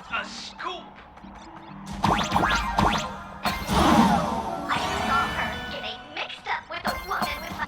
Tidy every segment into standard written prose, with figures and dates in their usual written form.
What a scoop! I saw her getting mixed up with a woman with a...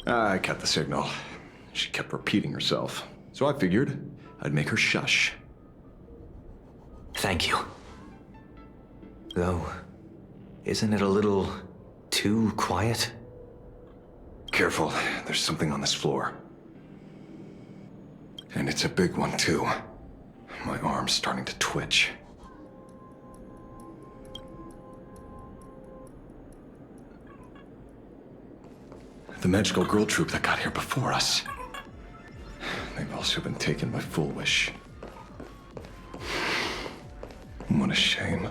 I cut the signal. She kept repeating herself, so I figured I'd make her shush. Thank you. Though, isn't it a little too quiet? Careful, there's something on this floor. And it's a big one, too. My arm's starting to twitch. The magical girl troupe that got here before us. They've also been taken by Foolish. What a shame.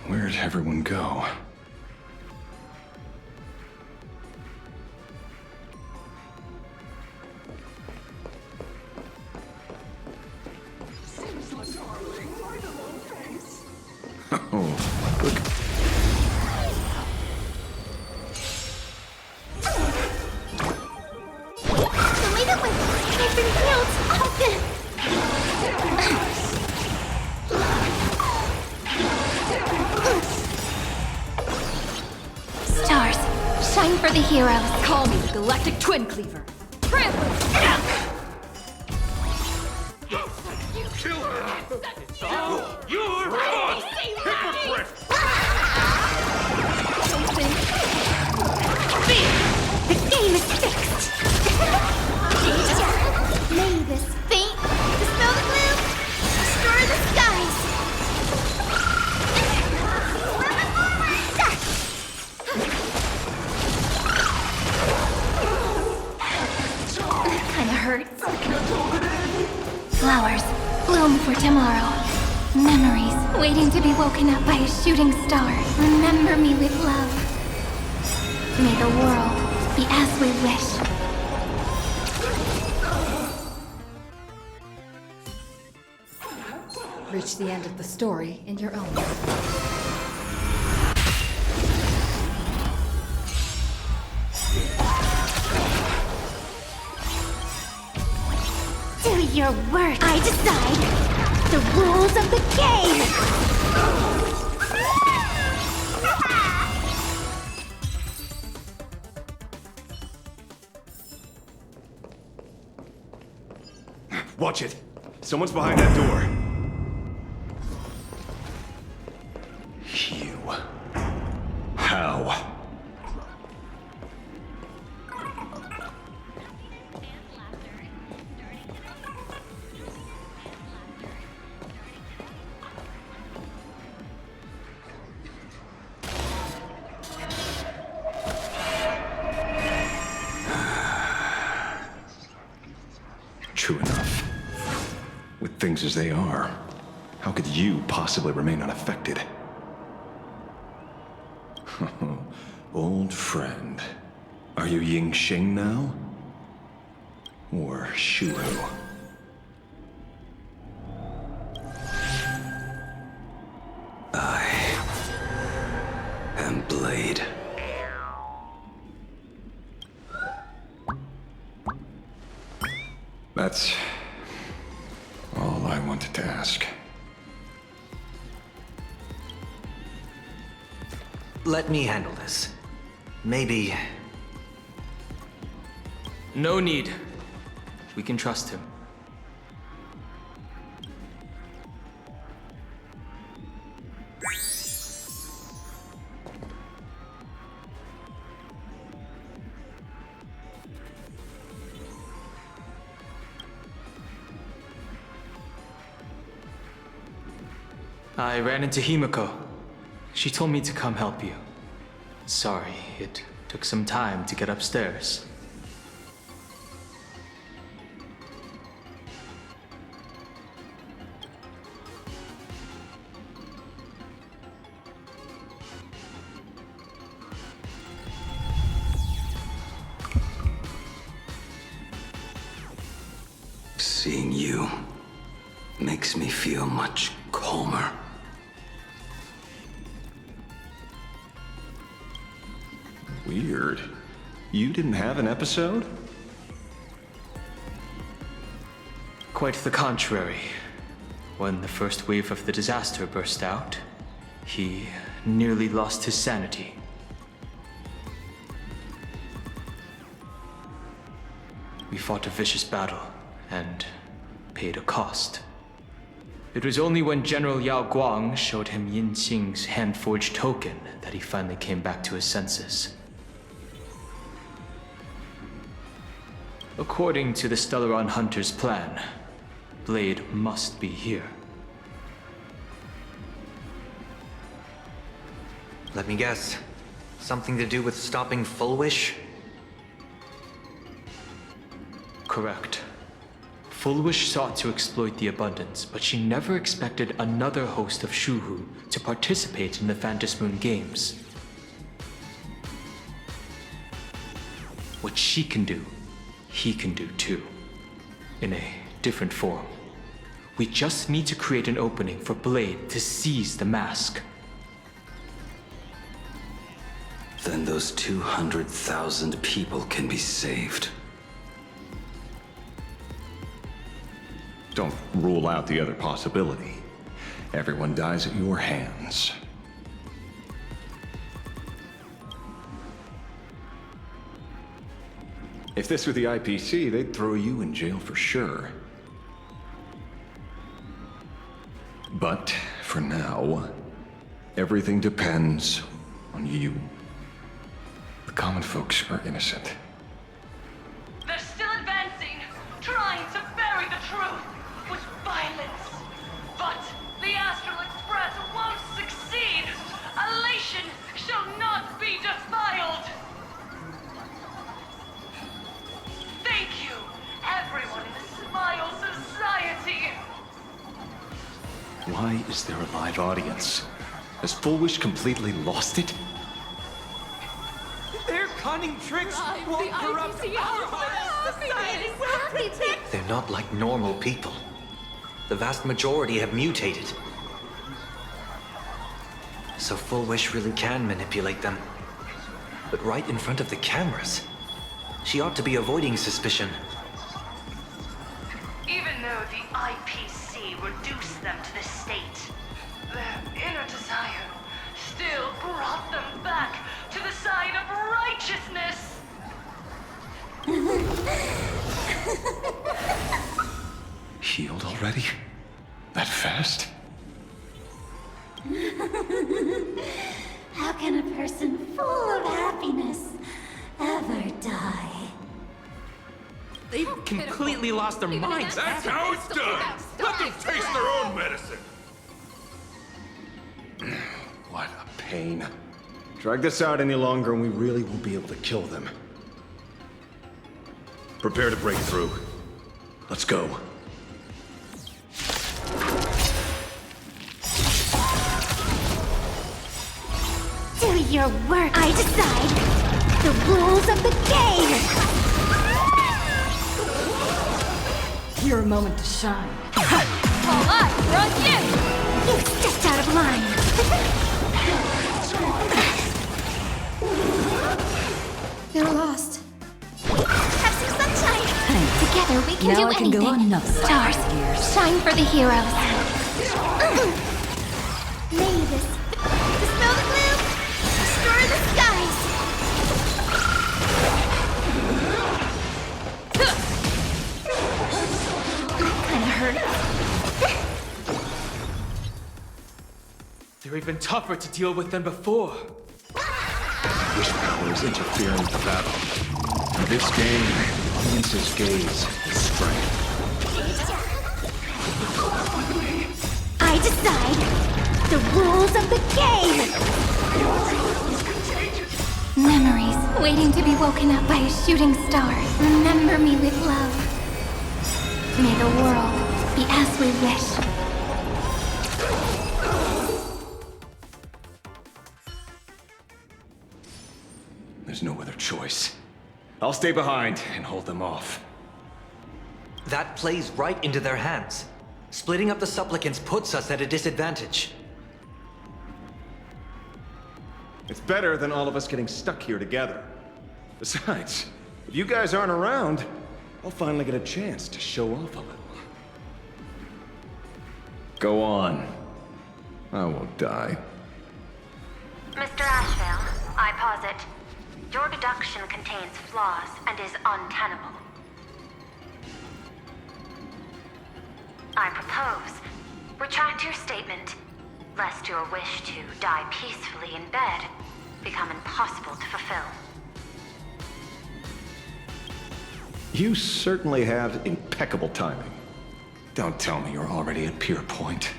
Where'd everyone go? Oh, look. Stars, shine for the heroes. Call me the Galactic Twin Cleaver. Trample! Kill her! It's all your fault! Hypocrite! The game is fixed. May this fate dispel the gloom, destroy the skies. Kinda hurts. Flowers bloom for tomorrow. Memories waiting to be woken up by a shooting star. Remember me with love. May the world be as we wish. Reach the end of the story in your own way. Do your work. I decide the rules of the game. Watch it. Someone's behind that door. You. How? True enough. With things as they are, how could you possibly remain unaffected? Old friend. Are you Ying Sheng now? Or Shu? I am Blade. That's all I wanted to ask. Let me handle this. Maybe... No need. We can trust him. I ran into Himiko. She told me to come help you. Sorry, it took some time to get upstairs. Seeing you makes me feel much calmer. Weird. You didn't have an episode? Quite the contrary. When the first wave of the disaster burst out, he nearly lost his sanity. We fought a vicious battle and paid a cost. It was only when General Yao Guang showed him Yin Qing's hand-forged token that he finally came back to his senses. According to the Stellaron Hunter's plan, Blade must be here. Let me guess. Something to do with stopping Full Wish? Correct. Full Wish sought to exploit the abundance, but she never expected another host of Shuhu to participate in the Phantom Moon Games. What she can do, he can do too. In a different form. We just need to create an opening for Blade to seize the mask. Then those 200,000 people can be saved. Don't rule out the other possibility. Everyone dies at your hands. If this were the IPC, they'd throw you in jail for sure. But for now, everything depends on you. The common folks are innocent. They're still advancing, trying to bury the truth with violence. But the Astral Express won't succeed. Elation shall not be defiled. Thank you, everyone in the Smile Society. Why is there a live audience? Has Full Wish completely lost it? Their cunning tricks won't corrupt our hearts. Society will protect. They're not like normal people. The vast majority have mutated. So Full Wish really can manipulate them. But right in front of the cameras. She ought to be avoiding suspicion. Even though the IPC reduced them to this state, their inner desire still brought them back to the side of righteousness. Healed already? That fast? How can a person full of happiness ever die? They've completely lost their minds. That's how it's done. Let them taste their own medicine. What a pain. Drag this out any longer and we really won't be able to kill them. Prepare to break through. Let's go. Do your work. I decide the rules of the game. Your moment to shine. All eyes are on you! You stepped out of line. You're lost. Have some sunshine. Together we can Now do I can anything. go on another Stars, years. shine for the heroes. Mavis, dispel the gloom, destroy the skies. That kind of hurt. They're even tougher to deal with than before. Wish power is interfering with the battle. In this game, audience's gaze is strength. I decide the rules of the game. Memories waiting to be woken up by a shooting star. Remember me with love. May the world be as we wish. There's no other choice. I'll stay behind and hold them off. That plays right into their hands. Splitting up the supplicants puts us at a disadvantage. It's better than all of us getting stuck here together. Besides, if you guys aren't around, I'll finally get a chance to show off a little. Go on. I won't die. Mr. Ashvale, I posit, your deduction contains flaws and is untenable. I propose, retract your statement, lest your wish to die peacefully in bed become impossible to fulfill. You certainly have impeccable timing. Don't tell me you're already at peer point.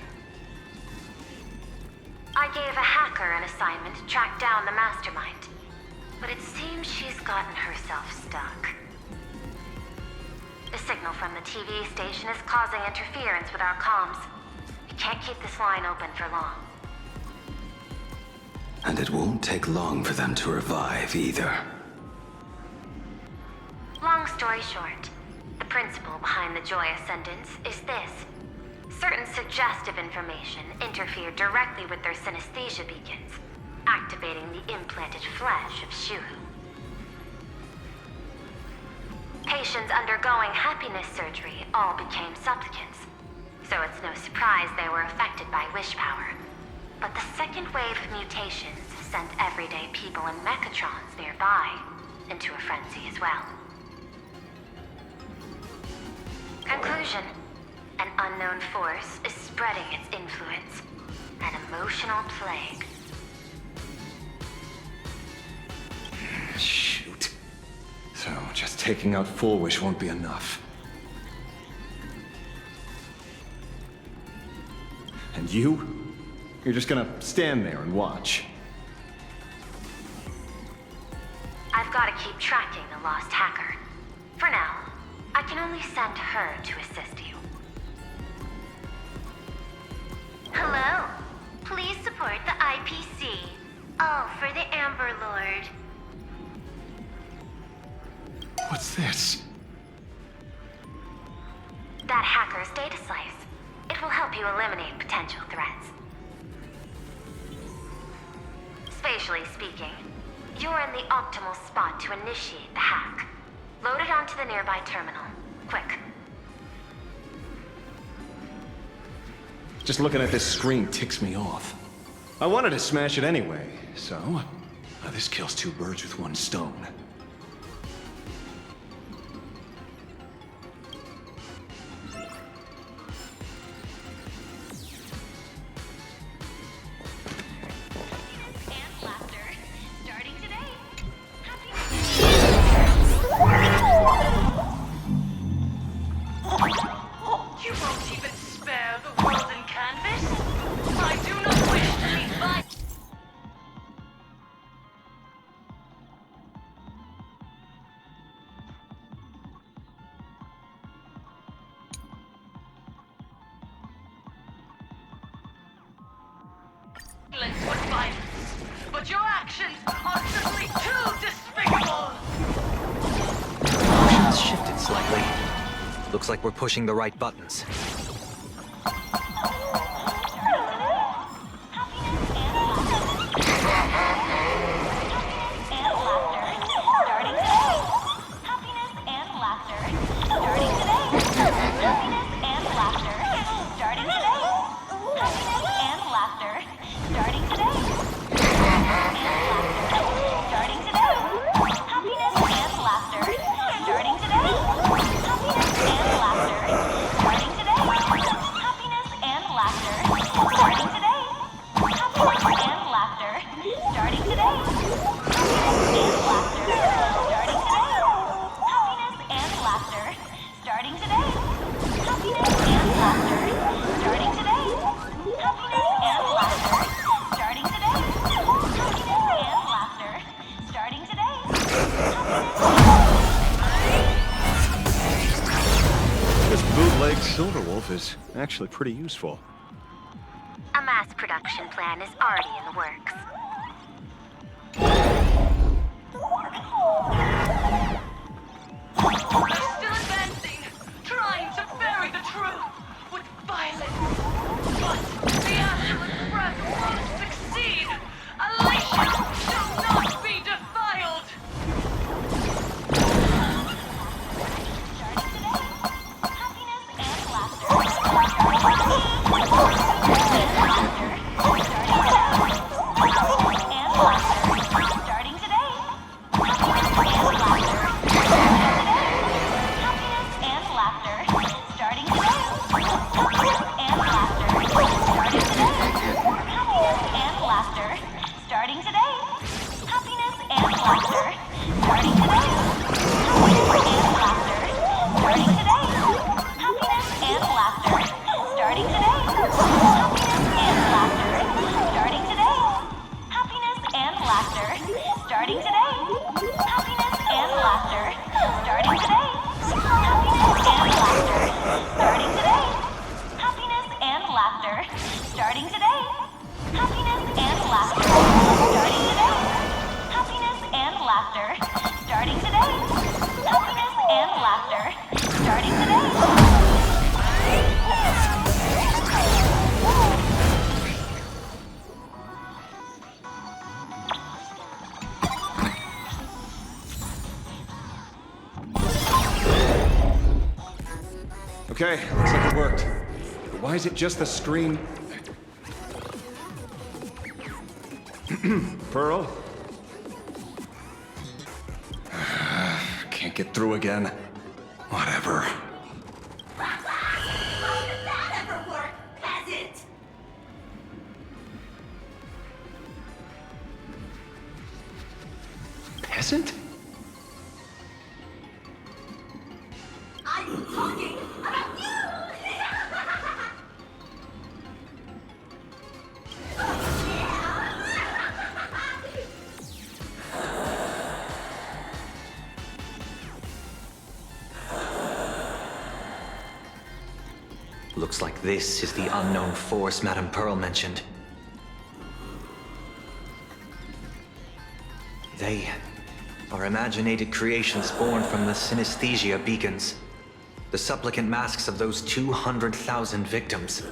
I gave a hacker an assignment to track down the mastermind, but it seems she's gotten herself stuck. The signal from the TV station is causing interference with our comms. We can't keep this line open for long. And it won't take long for them to revive either. Long story short, the principle behind the Joy Ascendants is this. Certain suggestive information interfered directly with their synesthesia beacons, activating the implanted flesh of Shuru. Patients undergoing happiness surgery all became supplicants, so it's no surprise they were affected by wish power. But the second wave of mutations sent everyday people and mechatrons nearby into a frenzy as well. Conclusion. An unknown force is spreading its influence. An emotional plague. Shoot. So, just taking out Full Wish won't be enough. And you? You're just gonna stand there and watch. I've got to keep tracking the lost hacker. For now, I can only send her to assist you. Hello. Please support the IPC. All for the Amber Lord. What's this? That hacker's data slice. It will help you eliminate potential threats. Spatially speaking, you're in the optimal spot to initiate the hack. Load it onto the nearby terminal. Quick. Just looking at this screen ticks me off. I wanted to smash it anyway, so... this kills two birds with one stone. You won't even spare the world in canvas? I do not wish to be violent. With violence, but your actions are simply too despicable! Motion's shifted slightly. Looks like we're pushing the right buttons. Happiness and laughter starting today. Silverwolf is actually pretty useful. A mass production plan is already in the works. They're still advancing, trying to bury the truth with violence. But the Astral Express won't succeed. Elation shall not be defiled. Okay, looks like it worked. But why is it just the screen? Pearl? Can't get through again. Whatever. Why did that ever work, peasant? Peasant? I'm talking about you! Looks like this is the unknown force Madame Pearl mentioned. They are imaginated creations born from the synesthesia beacons. The supplicant masks of those 200,000 victims.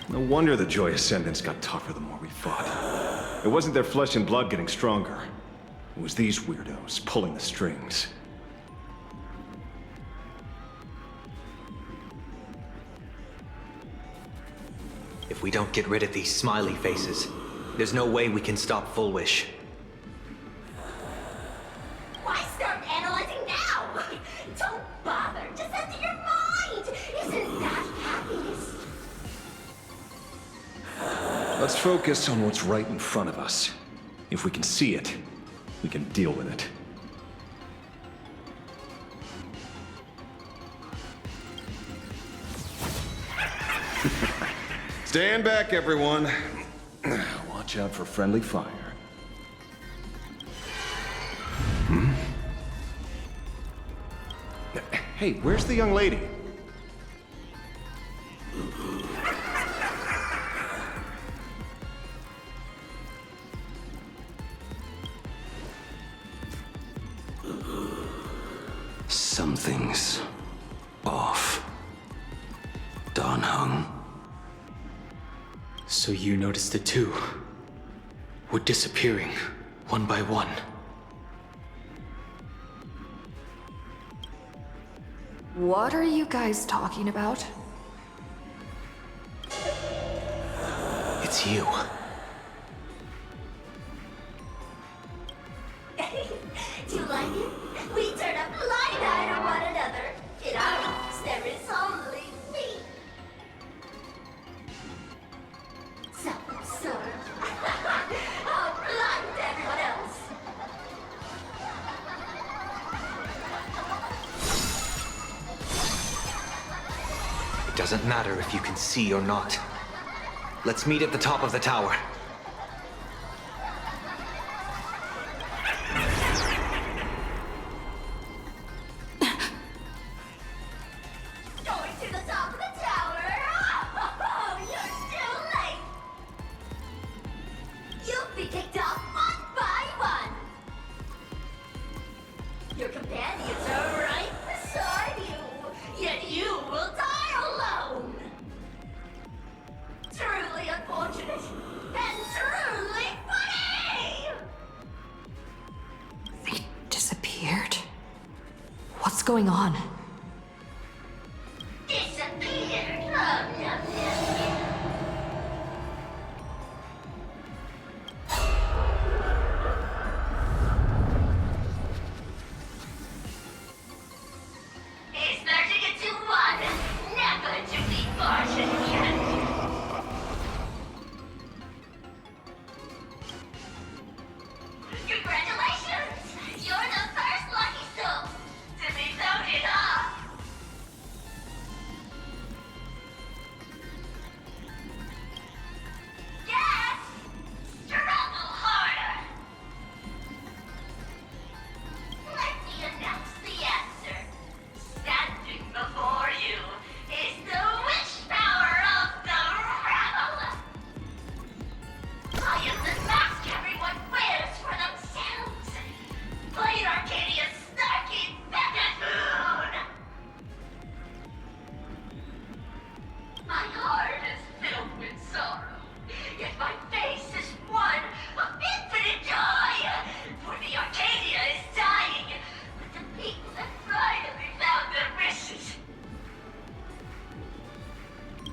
No wonder the Joy Ascendants got tougher the more we fought. It wasn't their flesh and blood getting stronger. It was these weirdos pulling the strings. If we don't get rid of these smiley faces, there's no way we can stop Full Wish. Why start analyzing now? Don't bother. Just enter your mind. Isn't that happiness? Let's focus on what's right in front of us. If we can see it, we can deal with it. Stand back, everyone. Watch out for friendly fire. Hey, where's the young lady? Something's off. Dan Heng. So you noticed the two were disappearing one by one. What are you guys talking about? It's you. Do you like it? We turn up blind-eyed on one another. In our house, there is only me. Self-absorbed. How blind everyone else. It doesn't matter if you can see or not. Let's meet at the top of the tower. be kicked off one by one. Your companions are right beside you, yet you will die alone. Truly unfortunate and truly funny! They disappeared? What's going on? Disappeared. Oh, no. He's merging into one, never to be parted again. Congratulations! You're the first lucky soul to be voted off. Yes! Struggle harder! Let me announce the answer. Standing before you is the wish power of the rebel! I am the mask everyone wears for themselves! Plain Arcadia's snarky buffoon! My heart is filled with sorrow, yet my face is one of infinite joy! For the Arcadia is dying, but the people have finally found their wishes.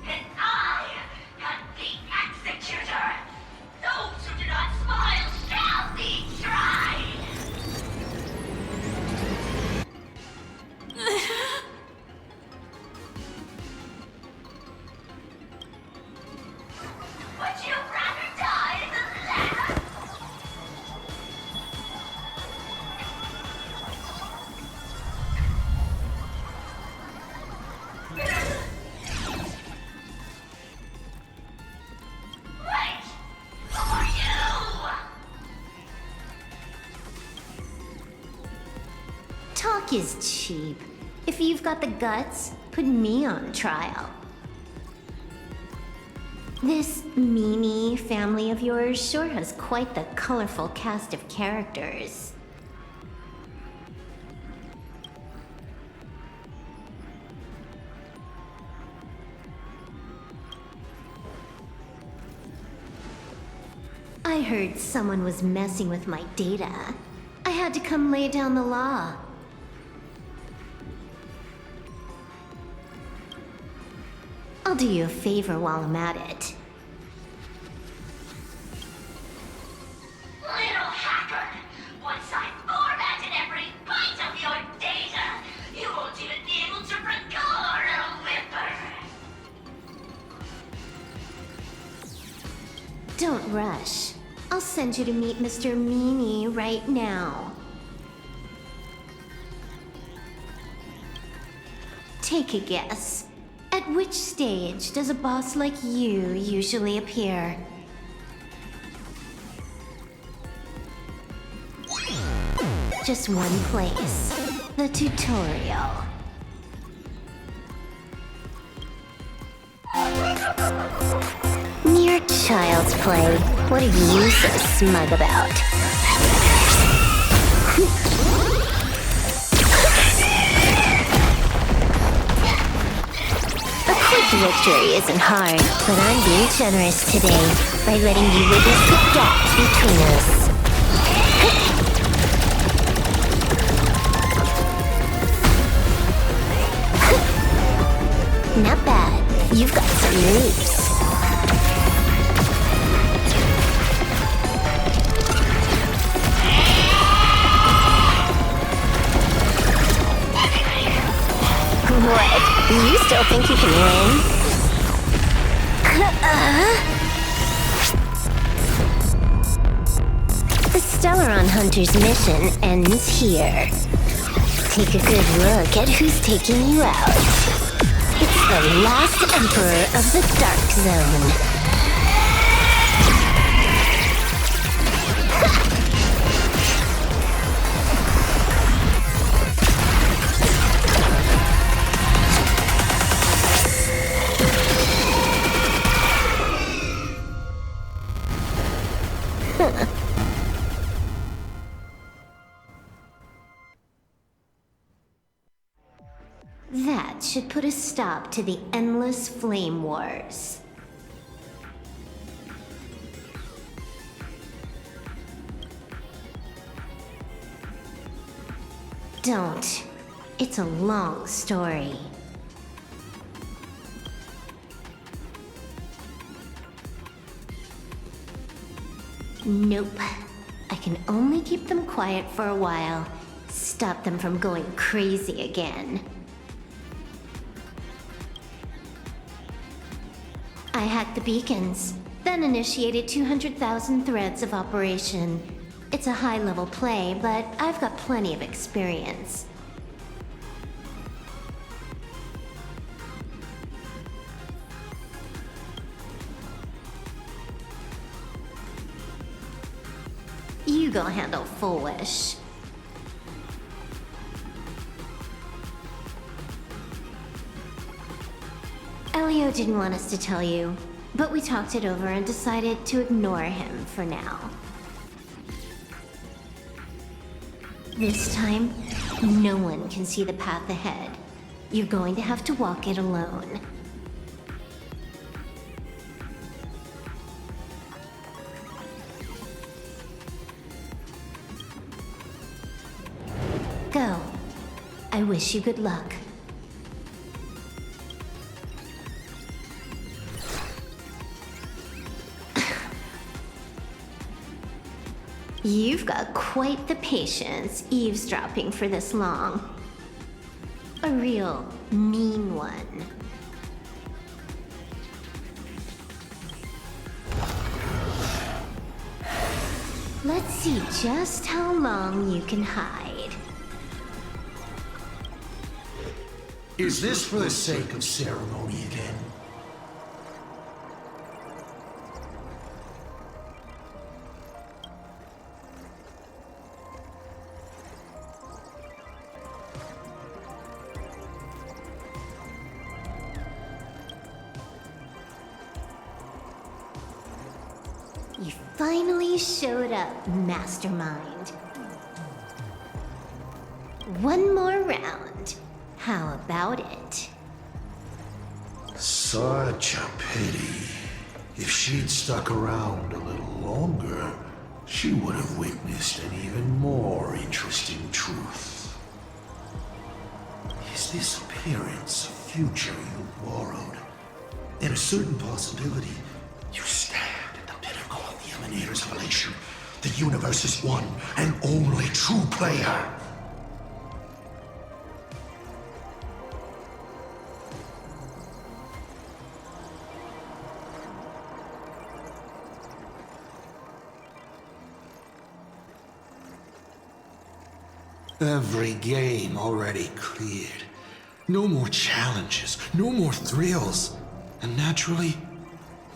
And I am the executor! Those who do not smile shall be tried! Would you rather die than laugh? Wait! Who are you? Talk is cheap. If you've got the guts, put me on trial. This Mimi family of yours sure has quite the colorful cast of characters. I heard someone was messing with my data. I had to come lay down the law. I'll do you a favor while I'm at it. Little hacker! Once I formatted every byte of your data, you won't even be able to record a whimper! Don't rush. I'll send you to meet Mr. Meanie right now. Take a guess. At which stage does a boss like you usually appear? Just one place. The tutorial. Mere child's play. What are you so smug about? A quick victory isn't hard, but I'm being generous today by letting you witness the gap between us. Not bad. You've got some moves. What? You still think you can win? The Stellaron Hunter's mission ends here. Take a good look at who's taking you out. It's the last Emperor of the Dark Zone. That should put a stop to the endless flame wars. Don't. It's a long story. Nope. I can only keep them quiet for a while. Stop them from going crazy again. I hacked the beacons, then initiated 200,000 threads of operation. It's a high-level play, but I've got plenty of experience. You go handle Full Wish. Elio didn't want us to tell you, but we talked it over and decided to ignore him for now. This time, no one can see the path ahead. You're going to have to walk it alone. Go. I wish you good luck. You've got quite the patience eavesdropping for this long. A real mean one. Let's see just how long you can hide. Is this for the sake of ceremony again? You finally showed up, Mastermind. One more round. How about it? Such a pity. If she'd stuck around a little longer, she would have witnessed an even more interesting truth. Is this appearance a future you borrowed? In a certain possibility, you stand at the pinnacle of the Emanator's revelation. The universe's one and only true player. Every game already cleared. No more challenges, no more thrills, and naturally,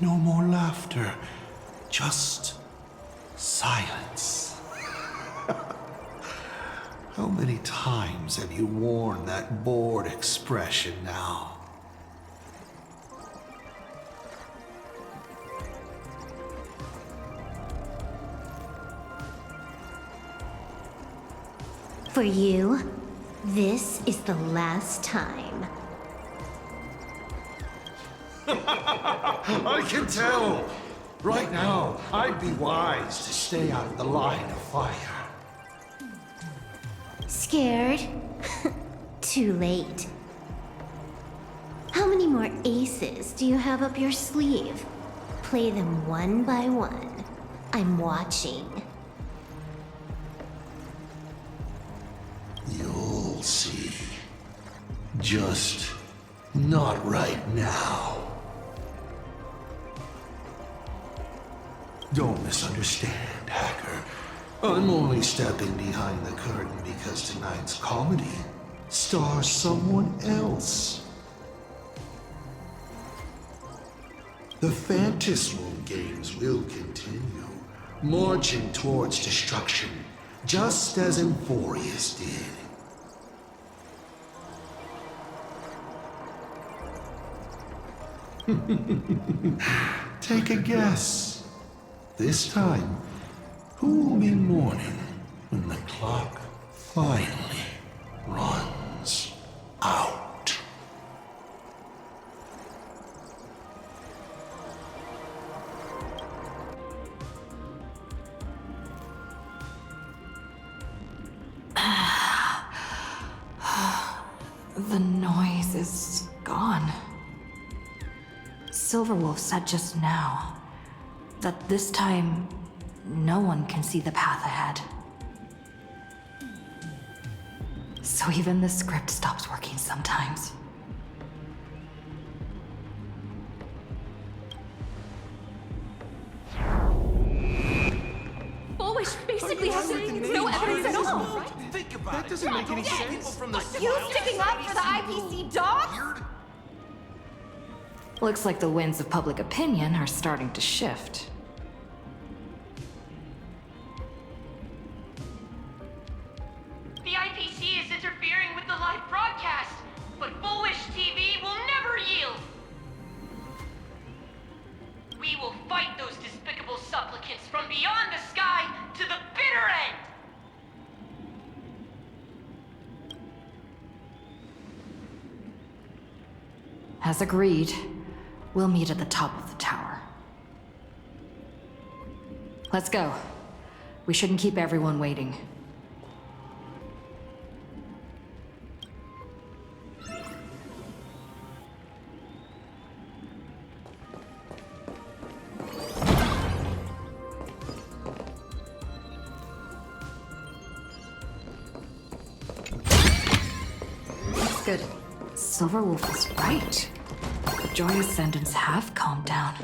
no more laughter. Just silence. How many times have you worn that bored expression now? For you, this is the last time. I can tell! Right now, I'd be wise to stay out of the line of fire. Scared? Too late. How many more aces do you have up your sleeve? Play them one by one. I'm watching. You'll see. Just not right now. Don't misunderstand, Hacker. I'm only stepping behind the curtain because tonight's comedy stars someone else. The Phantasmal games will continue, marching towards destruction, just as Emphorius did. Take a guess. This time, Who'll be mourning when the clock finally runs out? The noise is gone. Silverwolf said just now that this time no one can see the path ahead. So even the script stops working sometimes. Bulwish basically has no evidence at all, right? Think about That doesn't make any sense. You sticking up for the IPC dog? Looks like the winds of public opinion are starting to shift. The IPC is interfering with the live broadcast, but Bulwish TV will never yield. We will fight those despicable supplicants from beyond the sky to the bitter end. As agreed, we'll meet at the top of the tower. Let's go. We shouldn't keep everyone waiting. That's good. Silverwolf was right. The Joy Ascendants have calmed down.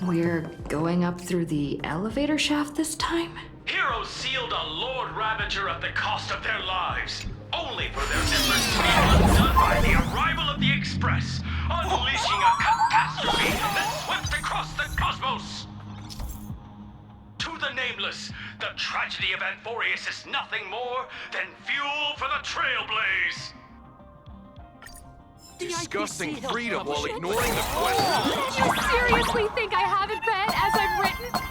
We're going up through the elevator shaft this time? Heroes sealed a Lord Ravager at the cost of their lives, only for their efforts to be undone by the arrival of the Express, unleashing a catastrophe that swept across the cosmos. To the nameless, the tragedy of Anthorius is nothing more than fuel for the Trailblaze. Discussing freedom while ignoring the question. You seriously think I haven't been as I've written?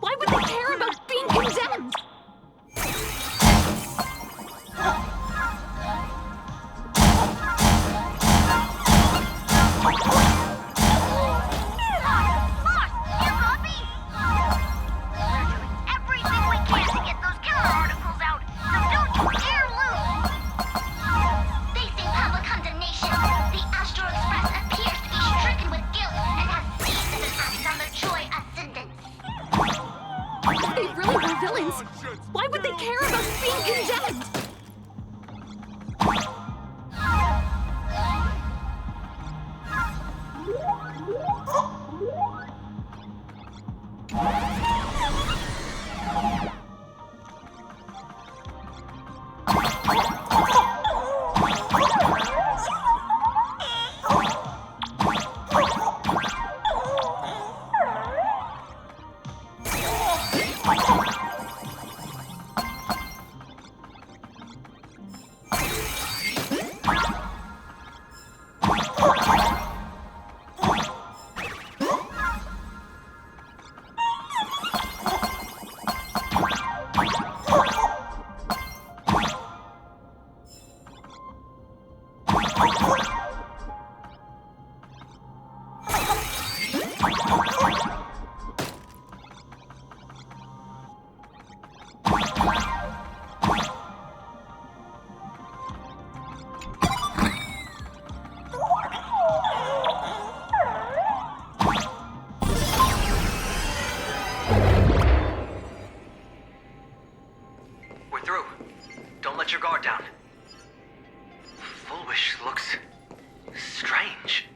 Why would they care about being condemned? They We're through. Don't let your guard down. Full Wish looks strange.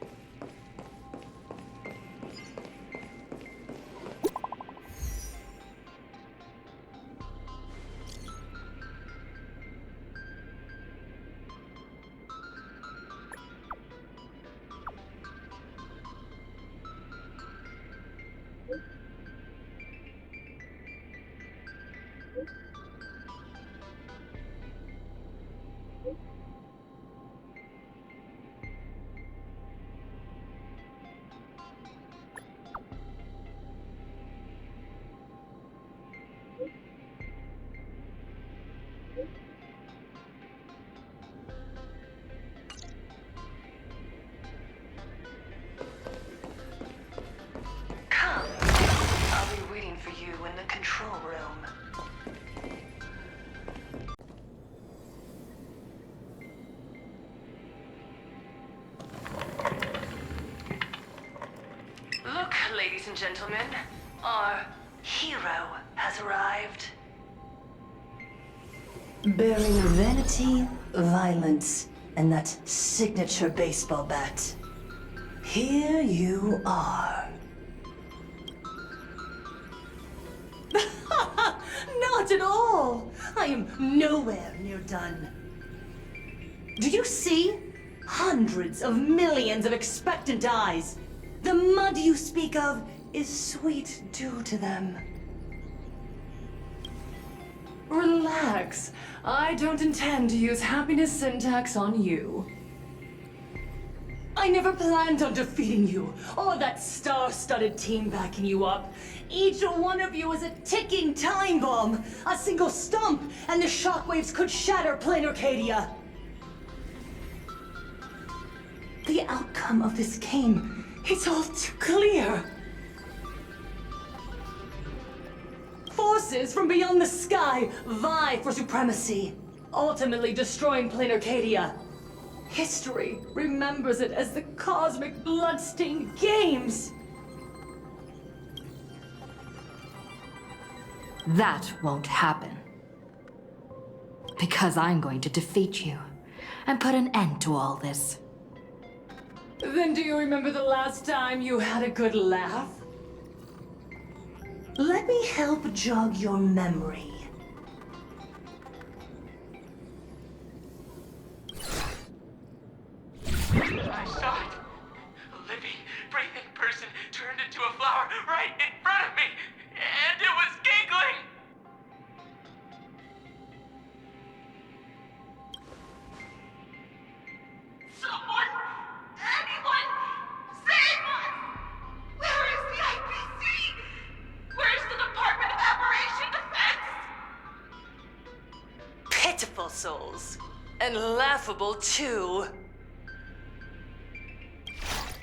Come. I'll be waiting for you in the control room. Look, ladies and gentlemen, our hero has arrived. Bearing vanity, violence, and that signature baseball bat. Here you are. Not at all! I am nowhere near done. Do you see? Hundreds of millions of expectant eyes. The mud you speak of is sweet due to them. Relax. I don't intend to use happiness syntax on you. I never planned on defeating you, or that star-studded team backing you up. Each one of you is a ticking time bomb. A single stump, and the shockwaves could shatter plain Arcadia. The outcome of this game, it's all too clear. Forces from beyond the sky vie for supremacy, ultimately destroying plain Arcadia. History remembers it as the cosmic bloodstained games. That won't happen. Because I'm going to defeat you and put an end to all this. Then do you remember the last time you had a good laugh? Let me help jog your memory. I saw it. A living, breathing person turned into a flower right in front of me, and it was giggling. Someone, anyone, save us! Where is the IPC? Where's the Department of Operation Defense? Pitiful souls. And laughable, too.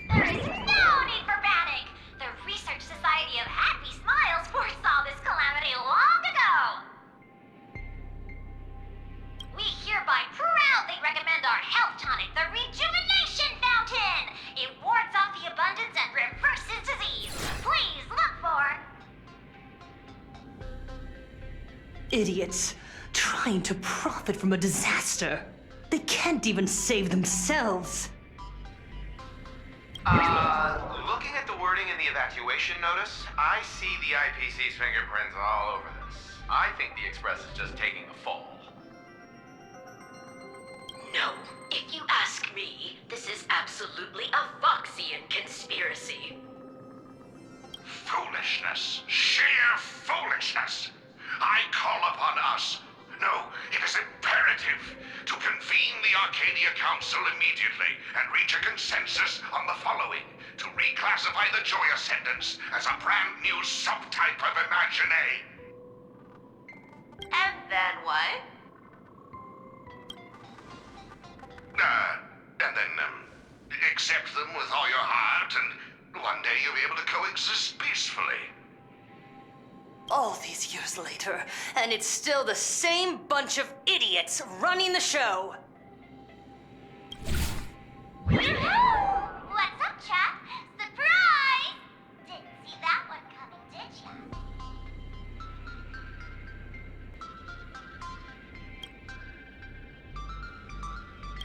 There is no need for panic. The Research Society of Happy Smiles foresaw this calamity long ago. We hereby proudly recommend our health tonic, the Rejuvenation Fountain. It wards off the abundance and reverses disease. Please look for... Idiots, trying to profit from a disaster. They can't even save themselves. Looking at the wording in the evacuation notice, I see the IPC's fingerprints all over this. I think the Express is just taking the fall. No, if you ask me, this is absolutely a Foxian conspiracy. Foolishness. Sheer foolishness. I call upon us. No, it is imperative to convene the Arcadia Council immediately and reach a consensus on the following. To reclassify the Joy Ascendants as a brand new subtype of Imagine. And then what? And months later, and it's still the same bunch of idiots running the show. What's up, chap? Surprise! Didn't see that one coming, did ya?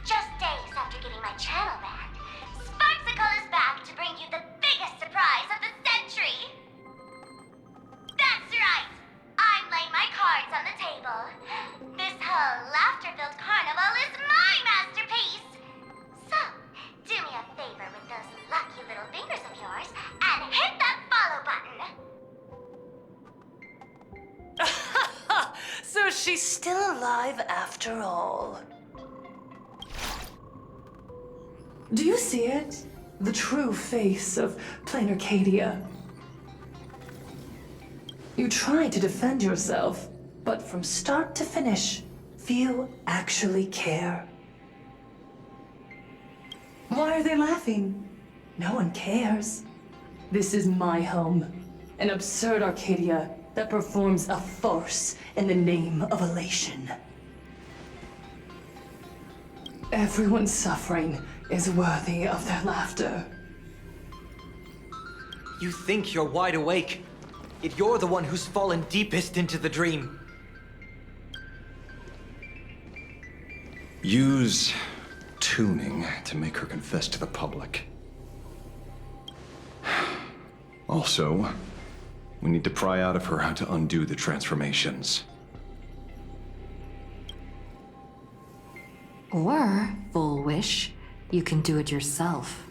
Just days after getting my channel banned, Sparksicle is back to bring you the biggest surprise of the century! That's right! I'm laying my cards on the table. This whole laughter-filled carnival is my masterpiece! So, do me a favor with those lucky little fingers of yours and hit that follow button! So she's still alive after all. Do you see it? The true face of plain Arcadia. You try to defend yourself, but from start to finish, few actually care. Why are they laughing? No one cares. This is my home, an absurd Arcadia that performs a farce in the name of elation. Everyone's suffering is worthy of their laughter. You think you're wide awake, yet you're the one who's fallen deepest into the dream. Use tuning to make her confess to the public. Also, we need to pry out of her how to undo the transformations. Or, Full Wish, you can do it yourself.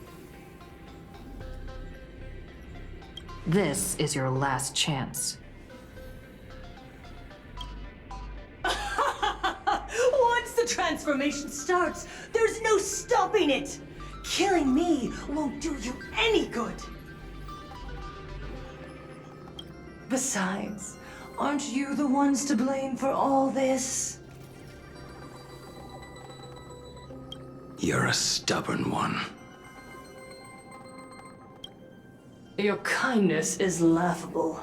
This is your last chance. Once the transformation starts, there's no stopping it! Killing me won't do you any good! Besides, aren't you the ones to blame for all this? You're a stubborn one. Your kindness is laughable.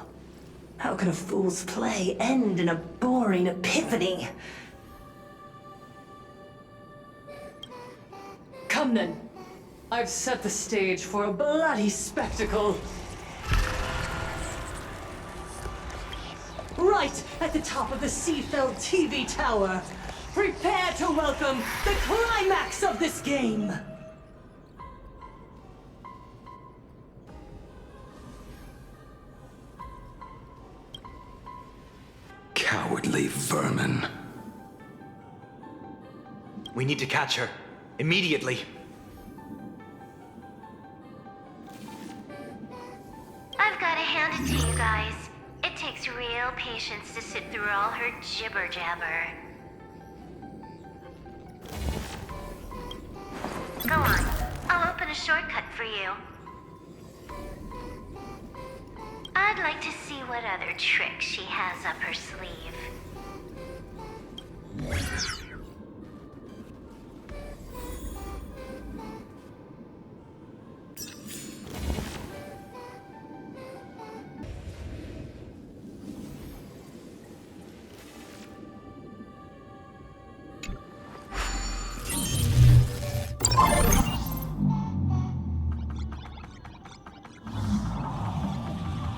How can a fool's play end in a boring epiphany? Come then. I've set the stage for a bloody spectacle. Right at the top of the sea-filled TV tower. Prepare to welcome the climax of this game! Cowardly vermin. We need to catch her. Immediately. I've gotta hand it to you guys. It takes real patience to sit through all her jibber-jabber. Go on. I'll open a shortcut for you. I'd like to see what other tricks she has up her sleeve.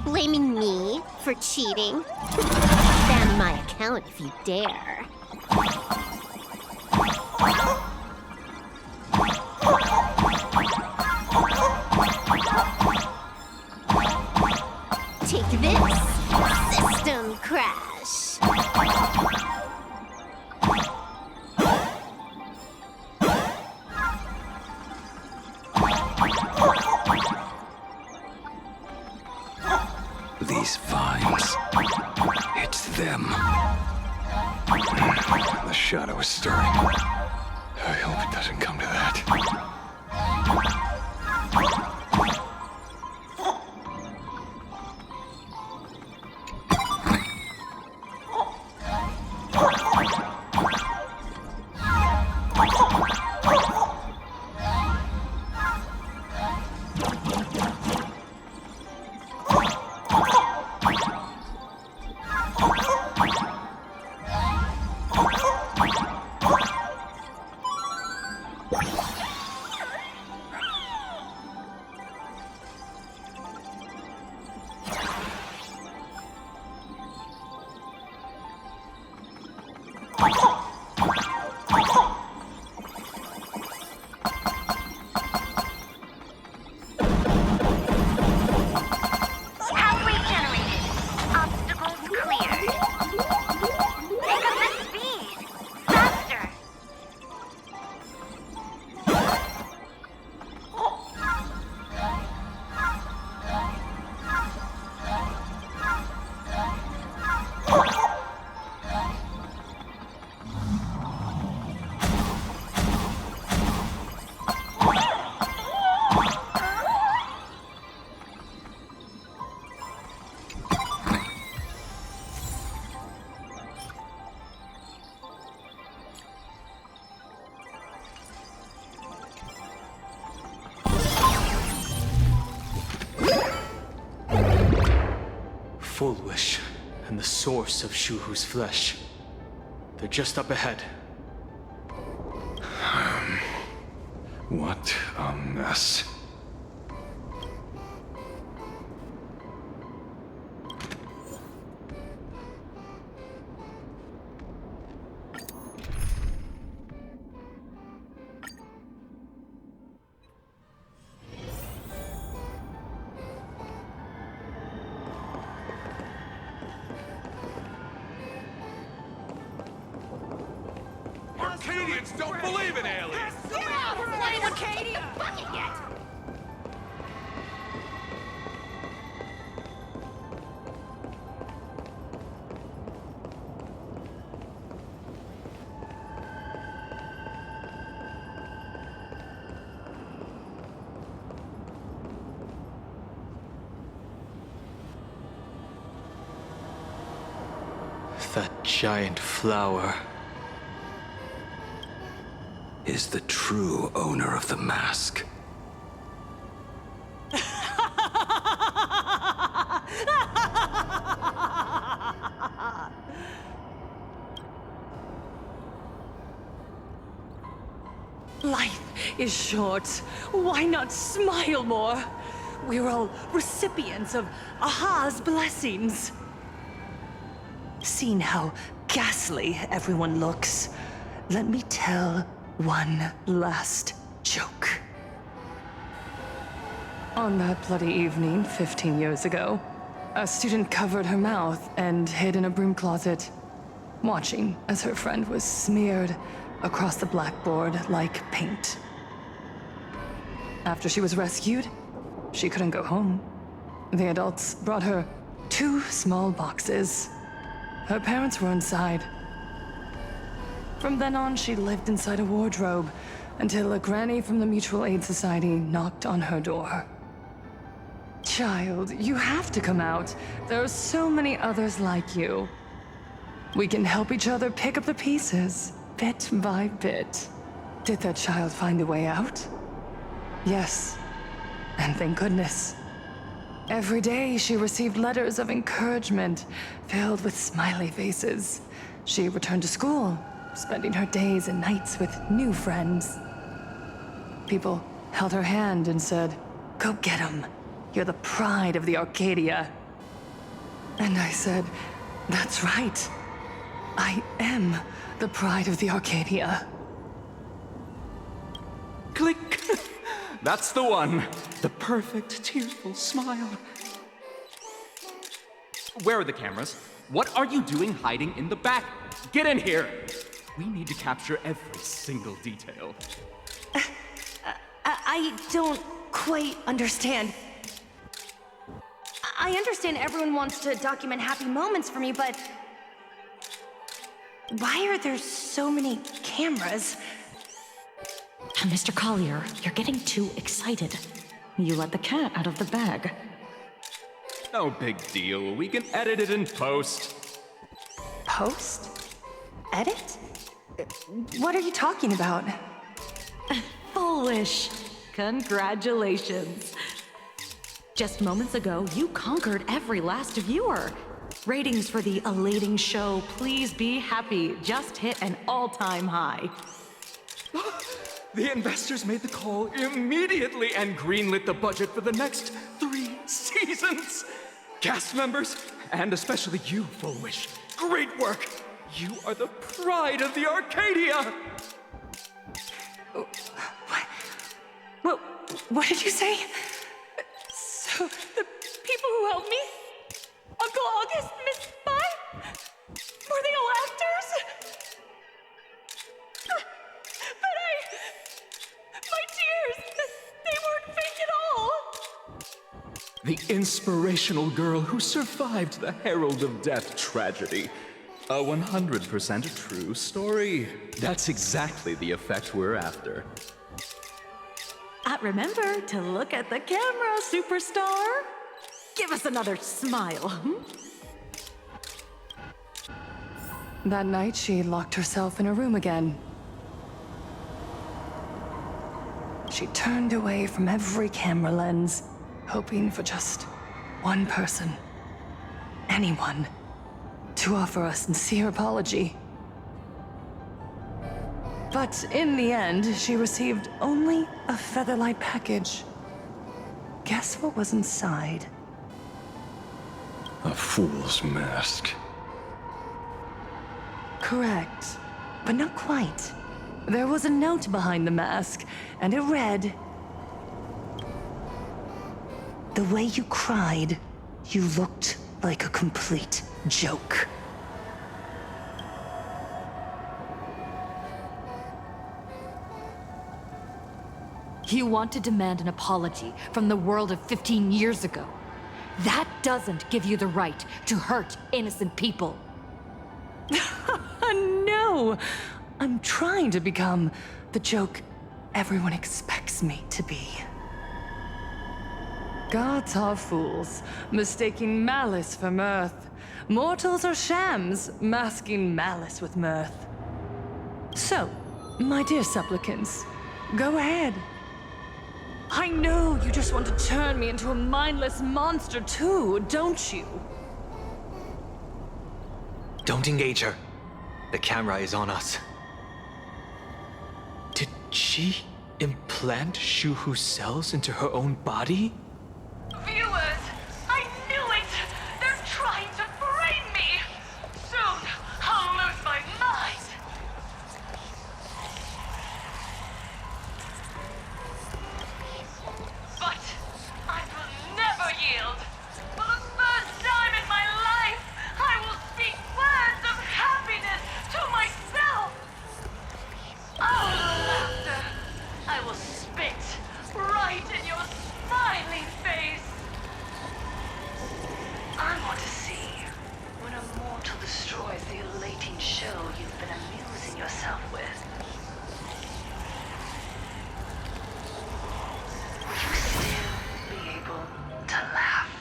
Blaming me for cheating? Ban my account if you dare. Take this, system crash. These vines. It's them. The shadow is stirring. I hope it doesn't come to that. Have regenerated. Obstacles cleared. Pick up the speed. Faster. Full Wish and the source of Shuhu's flesh. They're just up ahead. What a mess. Arcadians don't believe in aliens! Get out of playing Arcadia! Fuck it yet! That giant flower is the true owner of the mask. Life is short. Why not smile more? We're all recipients of Aha's blessings. Seeing how ghastly everyone looks, let me tell one last joke. On that bloody evening 15 years ago, a student covered her mouth and hid in a broom closet, watching as her friend was smeared across the blackboard like paint. After she was rescued, she couldn't go home. The adults brought her 2 small boxes. Her parents were inside. From then on, she lived inside a wardrobe until a granny from the Mutual Aid Society knocked on her door. Child, you have to come out. There are so many others like you. We can help each other pick up the pieces, bit by bit. Did that child find a way out? Yes, and thank goodness. Every day she received letters of encouragement filled with smiley faces. She returned to school, spending her days and nights with new friends. People held her hand and said, "Go get 'em. You're the pride of the Arcadia." And I said, "That's right. I am the pride of the Arcadia." Click! That's the one. The perfect, tearful smile. Where are the cameras? What are you doing hiding in the back? Get in here! We need to capture every single detail. I don't quite understand. I understand everyone wants to document happy moments for me, but why are there so many cameras? Mr. Collier, you're getting too excited. You let the cat out of the bag. No big deal. We can edit it in post. Post? Edit? What are you talking about? Foolish. Congratulations. Just moments ago, you conquered every last viewer. Ratings for the elating show, Please Be Happy, just hit an all-time high. The investors made the call immediately and greenlit the budget for the next 3 seasons. Cast members, and especially you, Full Wish, great work. You are the pride of the Arcadia. What did you say? So, the people who helped me? Uncle August, Miss Spy? Were they all actors? But my tears, they weren't fake at all. The inspirational girl who survived the Herald of Death tragedy. A 100% true story. That's exactly the effect we're after. Remember to look at the camera, superstar. Give us another smile. That night, she locked herself in a room again. She turned away from every camera lens, hoping for just one person, anyone, to offer a sincere apology. But in the end, she received only a Featherlight package. Guess what was inside? A fool's mask. Correct, but not quite. There was a note behind the mask, and it read, "The way you cried, you looked like a complete joke." You want to demand an apology from the world of 15 years ago. That doesn't give you the right to hurt innocent people. No! I'm trying to become the joke everyone expects me to be. Gods are fools, mistaking malice for mirth. Mortals are shams, masking malice with mirth. So, my dear supplicants, go ahead. I know you just want to turn me into a mindless monster too, don't you? Don't engage her. The camera is on us. Did she implant Shuhu's cells into her own body? Viewers, I knew it! They're trying to frame me! Soon, I'll lose my mind! But I will never yield! For the first time in my life, I will speak words of happiness to myself! Oh, laughter! I will spit right in your smiling face! I want to see when a mortal destroys the elating shell you've been amusing yourself with. Will you still be able to laugh?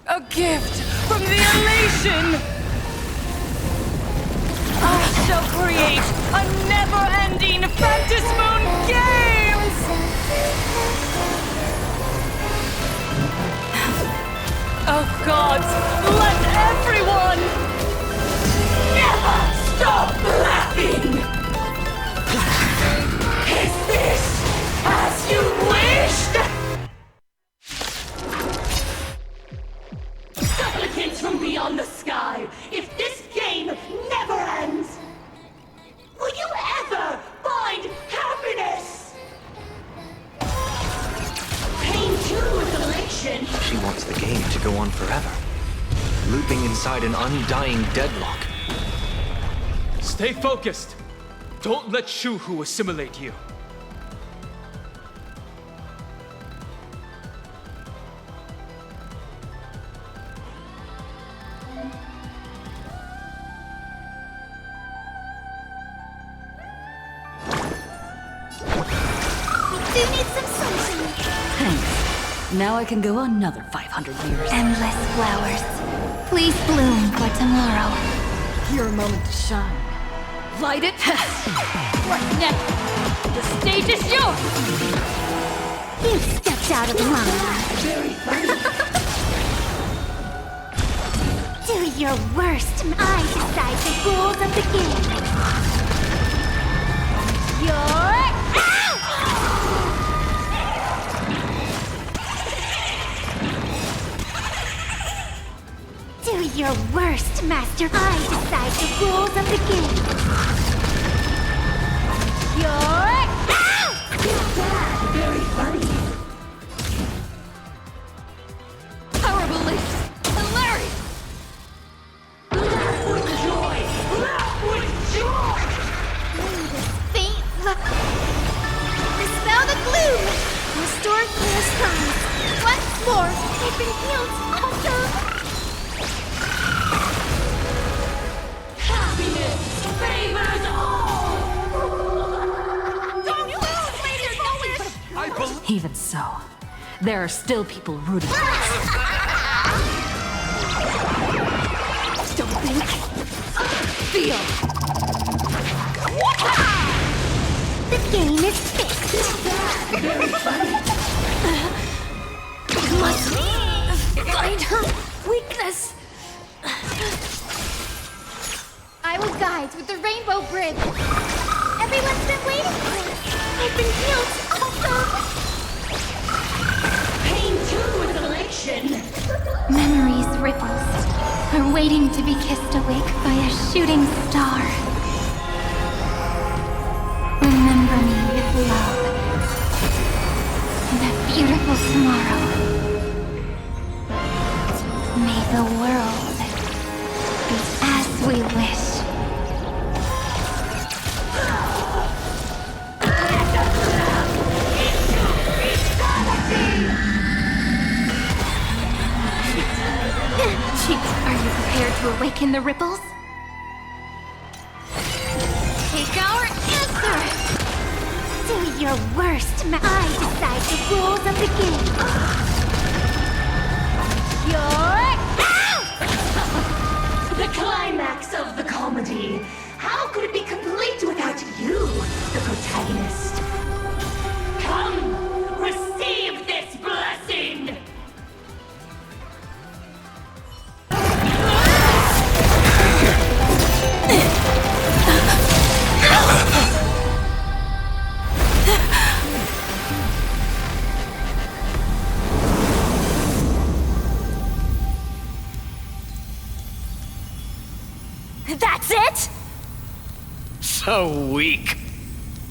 A gift from the elation! I shall create a never-ending Phantasmoon Games! Oh gods, let everyone never stop laughing! Is this as you wished? Supplicants from beyond the sky, if this game never ends, will you ever find happiness? Pain too is elation. She wants the game to go on forever, looping inside an undying deadlock. Stay focused. Don't let Shuhu assimilate you. Do need some sunshine. Thanks. Now I can go another 500 years. Endless flowers. Please bloom for tomorrow. Your moment to shine. Light it. What next? The stage is yours. You stepped out of line. Do your worst. I decide the rules of the game. You're out! Do your worst, Master. I decide the rules of the game. You're out! Very funny. Power beliefs! Hilarious! Laugh with joy! Laugh with joy! Faint look. Dispel the gloom. Restore clear skies. Once more, I've been healed. Also, Happiness favors all! don't lose, Lady Foolish. I believe. Even so, there are still people rooting for us. Don't think. Feel. The game is fixed. Must find her weakness. I will guide with the Rainbow Bridge. Everyone's been waiting for it. I've been healed. Also, Pain too is elation! memories ripples are waiting to be kissed awake by a shooting star. Remember me with love. In a beautiful tomorrow. May the world be as we wish. Chief, are you prepared to awaken the ripples? Take our answer! Do your worst, I decide the rules of the game. You're out! The climax of the comedy. How could it be complete without you, the protagonist? Come, receive this blessing! That's it? So weak.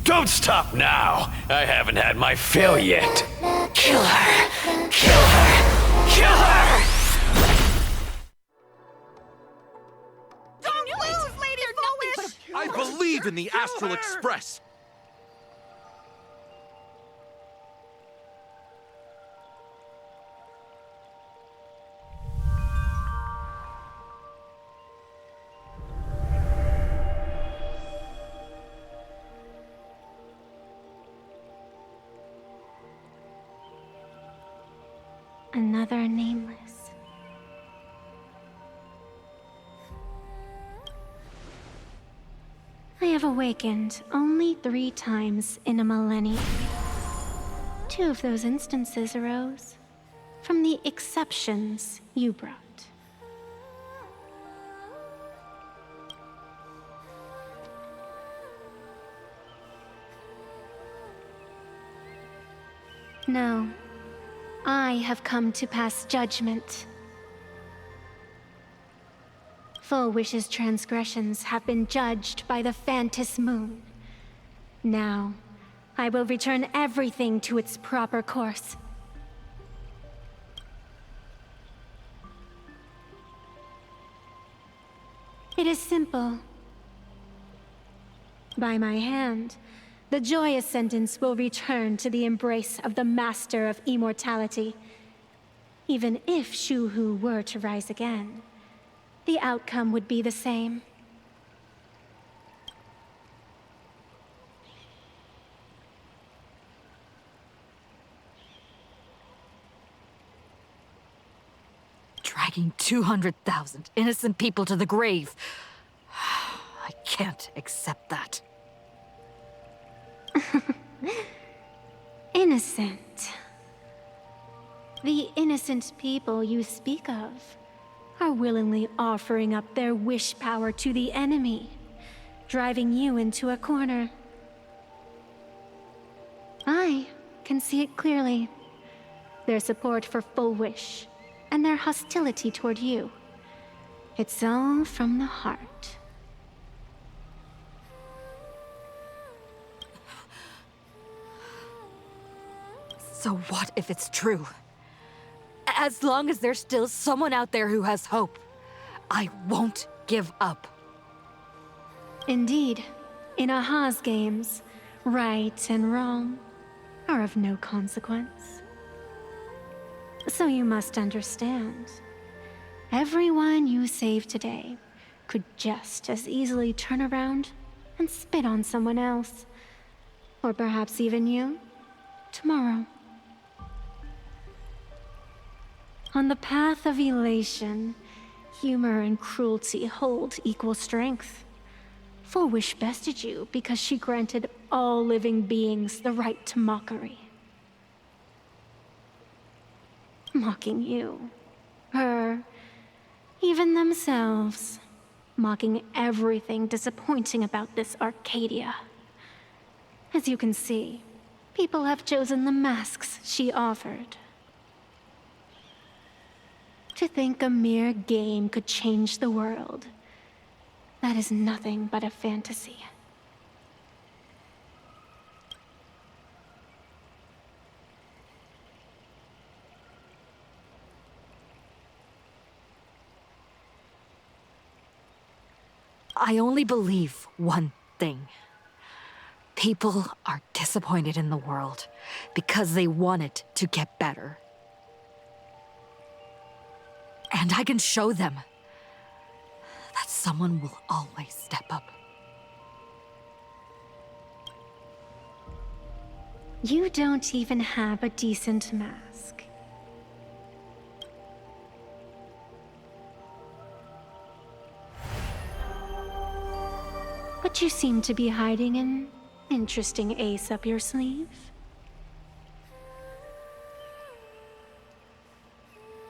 Don't stop now. I haven't had my fill yet. Kill her. Kill her. Kill her! Don't lose, Lady Foolish! I believe in the Astral Express. Another nameless. I have awakened only 3 times in a millennium. 2 of those instances arose from the exceptions you brought. No. I have come to pass judgment. Full Wish's transgressions have been judged by the Phantom Moon. Now, I will return everything to its proper course. It is simple. By my hand, the Joy Ascendants will return to the embrace of the Master of Immortality. Even if Shu-Hu were to rise again, the outcome would be the same. Dragging 200,000 innocent people to the grave. I can't accept that. Innocent. The innocent people you speak of are willingly offering up their wish power to the enemy, driving you into a corner. I can see it clearly. Their support for Full Wish, and their hostility toward you. It's all from the heart. So what if it's true? As long as there's still someone out there who has hope, I won't give up. Indeed, in Aha's games, right and wrong are of no consequence. So you must understand, everyone you save today could just as easily turn around and spit on someone else. Or perhaps even you, tomorrow. On the path of elation, humor and cruelty hold equal strength. Full Wish bested you because she granted all living beings the right to mockery. Mocking you, her, even themselves. Mocking everything disappointing about this Arcadia. As you can see, people have chosen the masks she offered. To think a mere game could change the world, that is nothing but a fantasy. I only believe one thing. People are disappointed in the world because they want it to get better. And I can show them that someone will always step up. You don't even have a decent mask. But you seem to be hiding an interesting ace up your sleeve.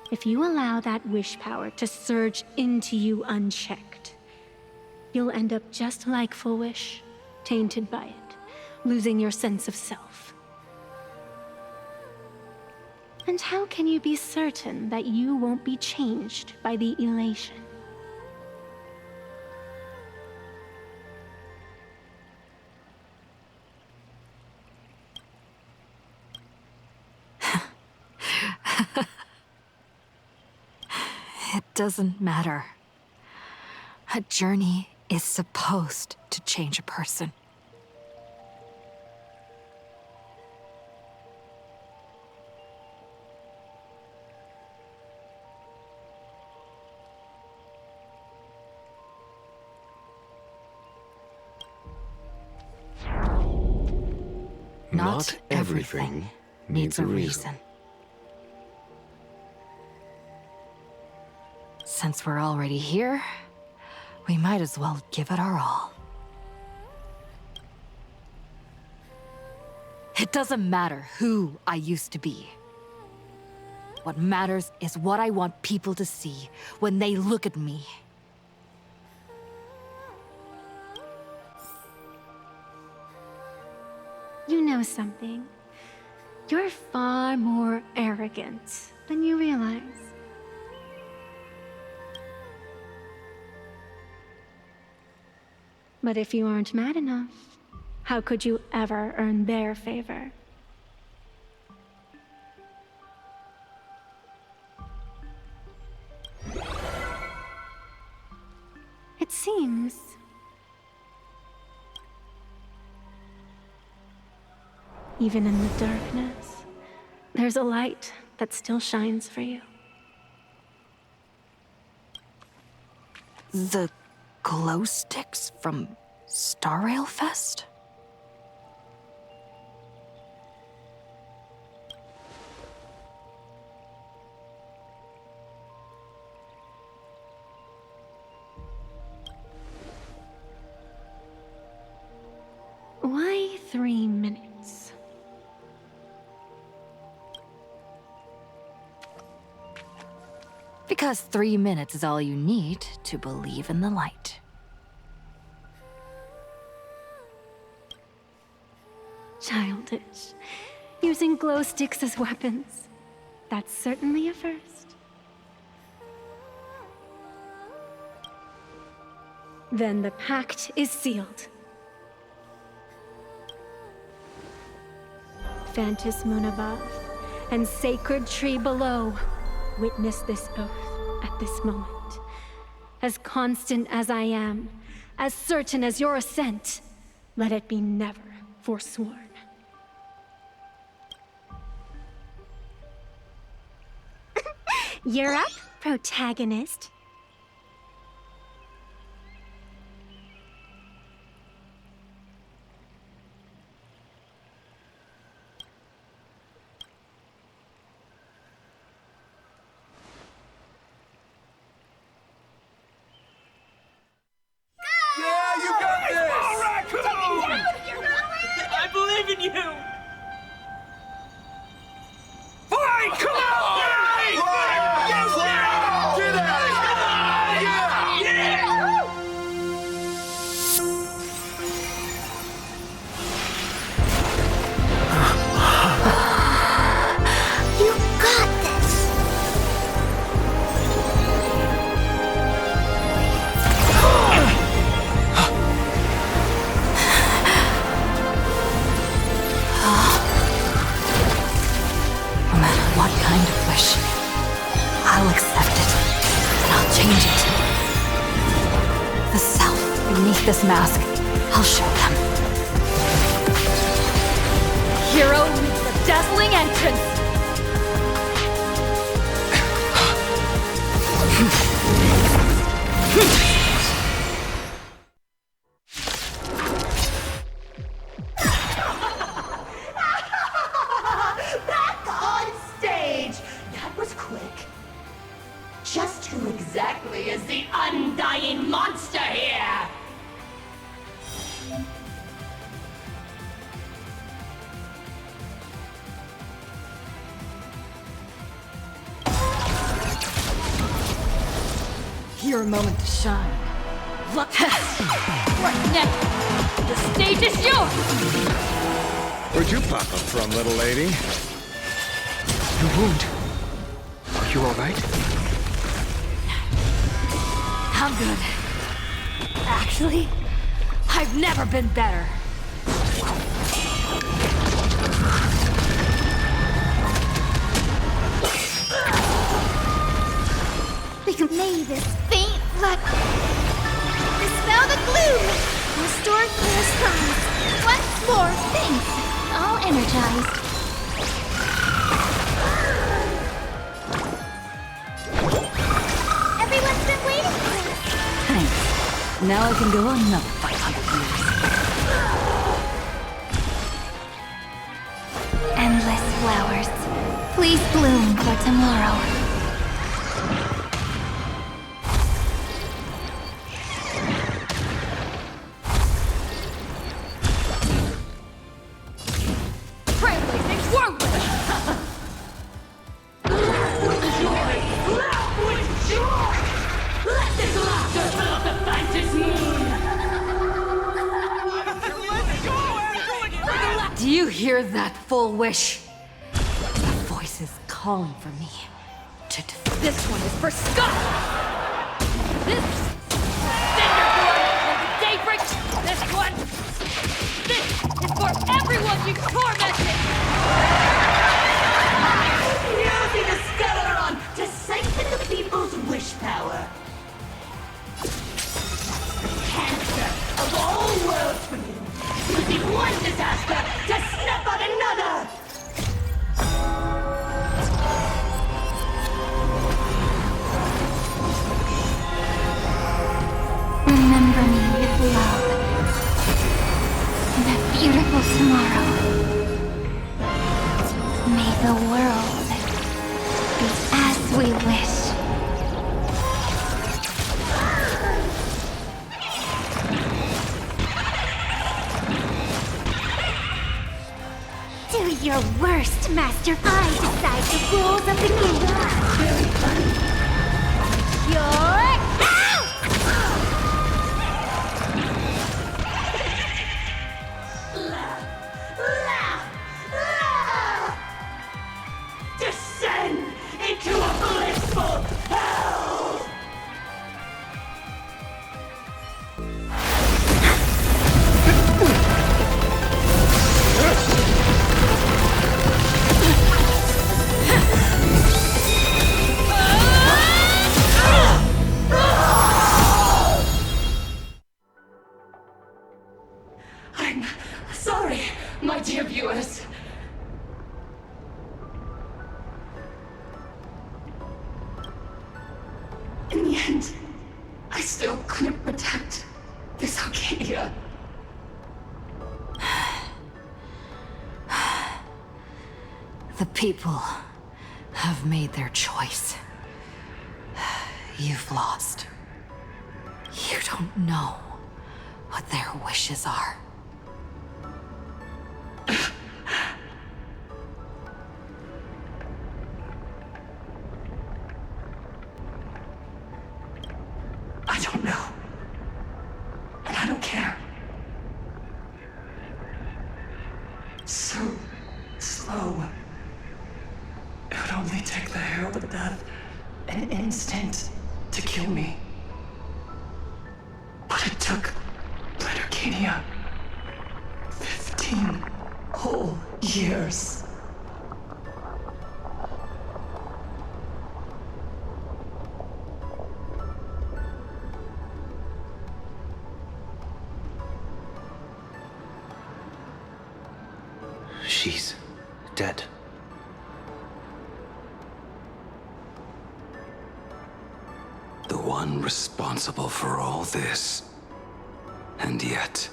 If you allow that wish power to surge into you unchecked, you'll end up just like Full Wish, tainted by it, losing your sense of self. And how can you be certain that you won't be changed by the elation? It doesn't matter. A journey is supposed to change a person. Not everything needs a reason. Since we're already here, we might as well give it our all. It doesn't matter who I used to be. What matters is what I want people to see when they look at me. You know something? You're far more arrogant than you realize. But if you aren't mad enough, how could you ever earn their favor? It seems even in the darkness, there's a light that still shines for you. The glow sticks from Star Rail Fest? Why 3 minutes? Because Because 3 minutes is all you need to believe in the light. Childish. Using glow sticks as weapons. That's certainly a first. Then the pact is sealed. Phantus moon above and sacred tree below, witness this oath at this moment. As constant as I am, as certain as your ascent, let it be never forsworn. You're up, protagonist. Yeah, you got this! Oh, raccoon! I believe in you! Fine, come on! Get at it! Yeah! You got this! No matter what kind of wish, I'll accept it, and I'll change it. The self beneath this mask, I'll show them. Hero meets a dazzling entrance! Back on stage! That was quick. Just who exactly is the undying monster here? Your moment to shine. Look! Right now! The stage is yours! Where'd you pop up from, little lady? Your wound. Are you alright? I'm good. Actually, I've never been better. May this faint light dispel the gloom, restore clear skies. Once more, thanks. All energized. Everyone's been waiting for this. Thanks. Now I can go on another 500 years. Endless flowers. Please bloom for tomorrow. Do you hear that full wish? The voice is calling for me. This one is for Scott! This Cinderblood when the day breaks! This one! This is for everyone you tormented! Using the Scaleron to sanctify the people's wish power. Cancer of all worlds for you. Using one disaster to snuff out another! Remember me with love. That beautiful tomorrow. May the world be as we wish. Do your worst, Master. I decide the rules of the game. Sorry, my dear viewers. In the end, I still couldn't protect this Arcadia. The people have made their choice. You've lost. You don't know what their wishes are. I don't know. And I don't care. So slow. It would only take the herald of death an instant to kill me. But it took Blood Arcadia 15 whole years. She's dead. The one responsible for all this. And yet,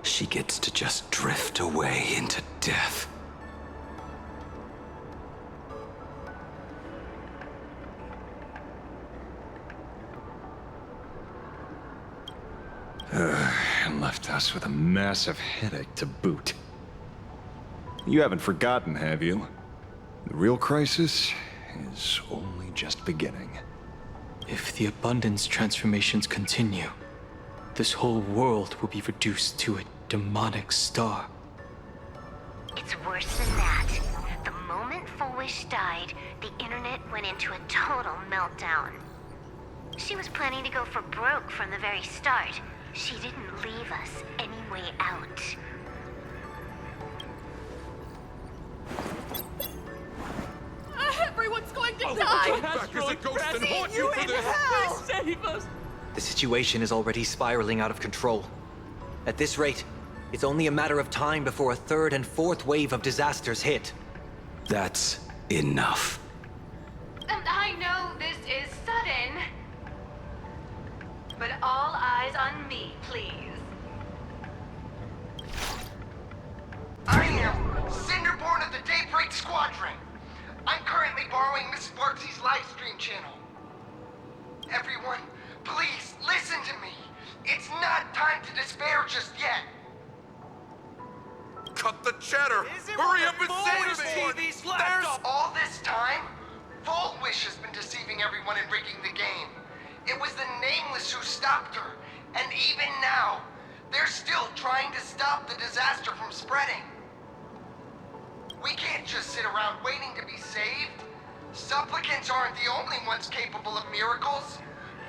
she gets to just drift away into death. And left us with a massive headache to boot. You haven't forgotten, have you? The real crisis is only just beginning. If the abundance transformations continue, this whole world will be reduced to a demonic star. It's worse than that. The moment Fullwish died, the internet went into a total meltdown. She was planning to go for broke from the very start. She didn't leave us any way out. Everyone's going to die! You in hell! Please save us! The situation is already spiraling out of control. At this rate, it's only a matter of time before a third and fourth wave of disasters hit. That's enough. I know this is sudden, but all eyes on me, please. I am Cinderborn of the Daybreak Squadron. I'm currently borrowing Miss Sparksy's livestream channel. Everyone, please listen to me. It's not time to despair just yet. Cut the chatter! Hurry up and save me! There's all this time, Fullwish has been deceiving everyone and rigging the game. It was the Nameless who stopped her, and even now, they're still trying to stop the disaster from spreading. We can't just sit around waiting to be saved. Supplicants aren't the only ones capable of miracles.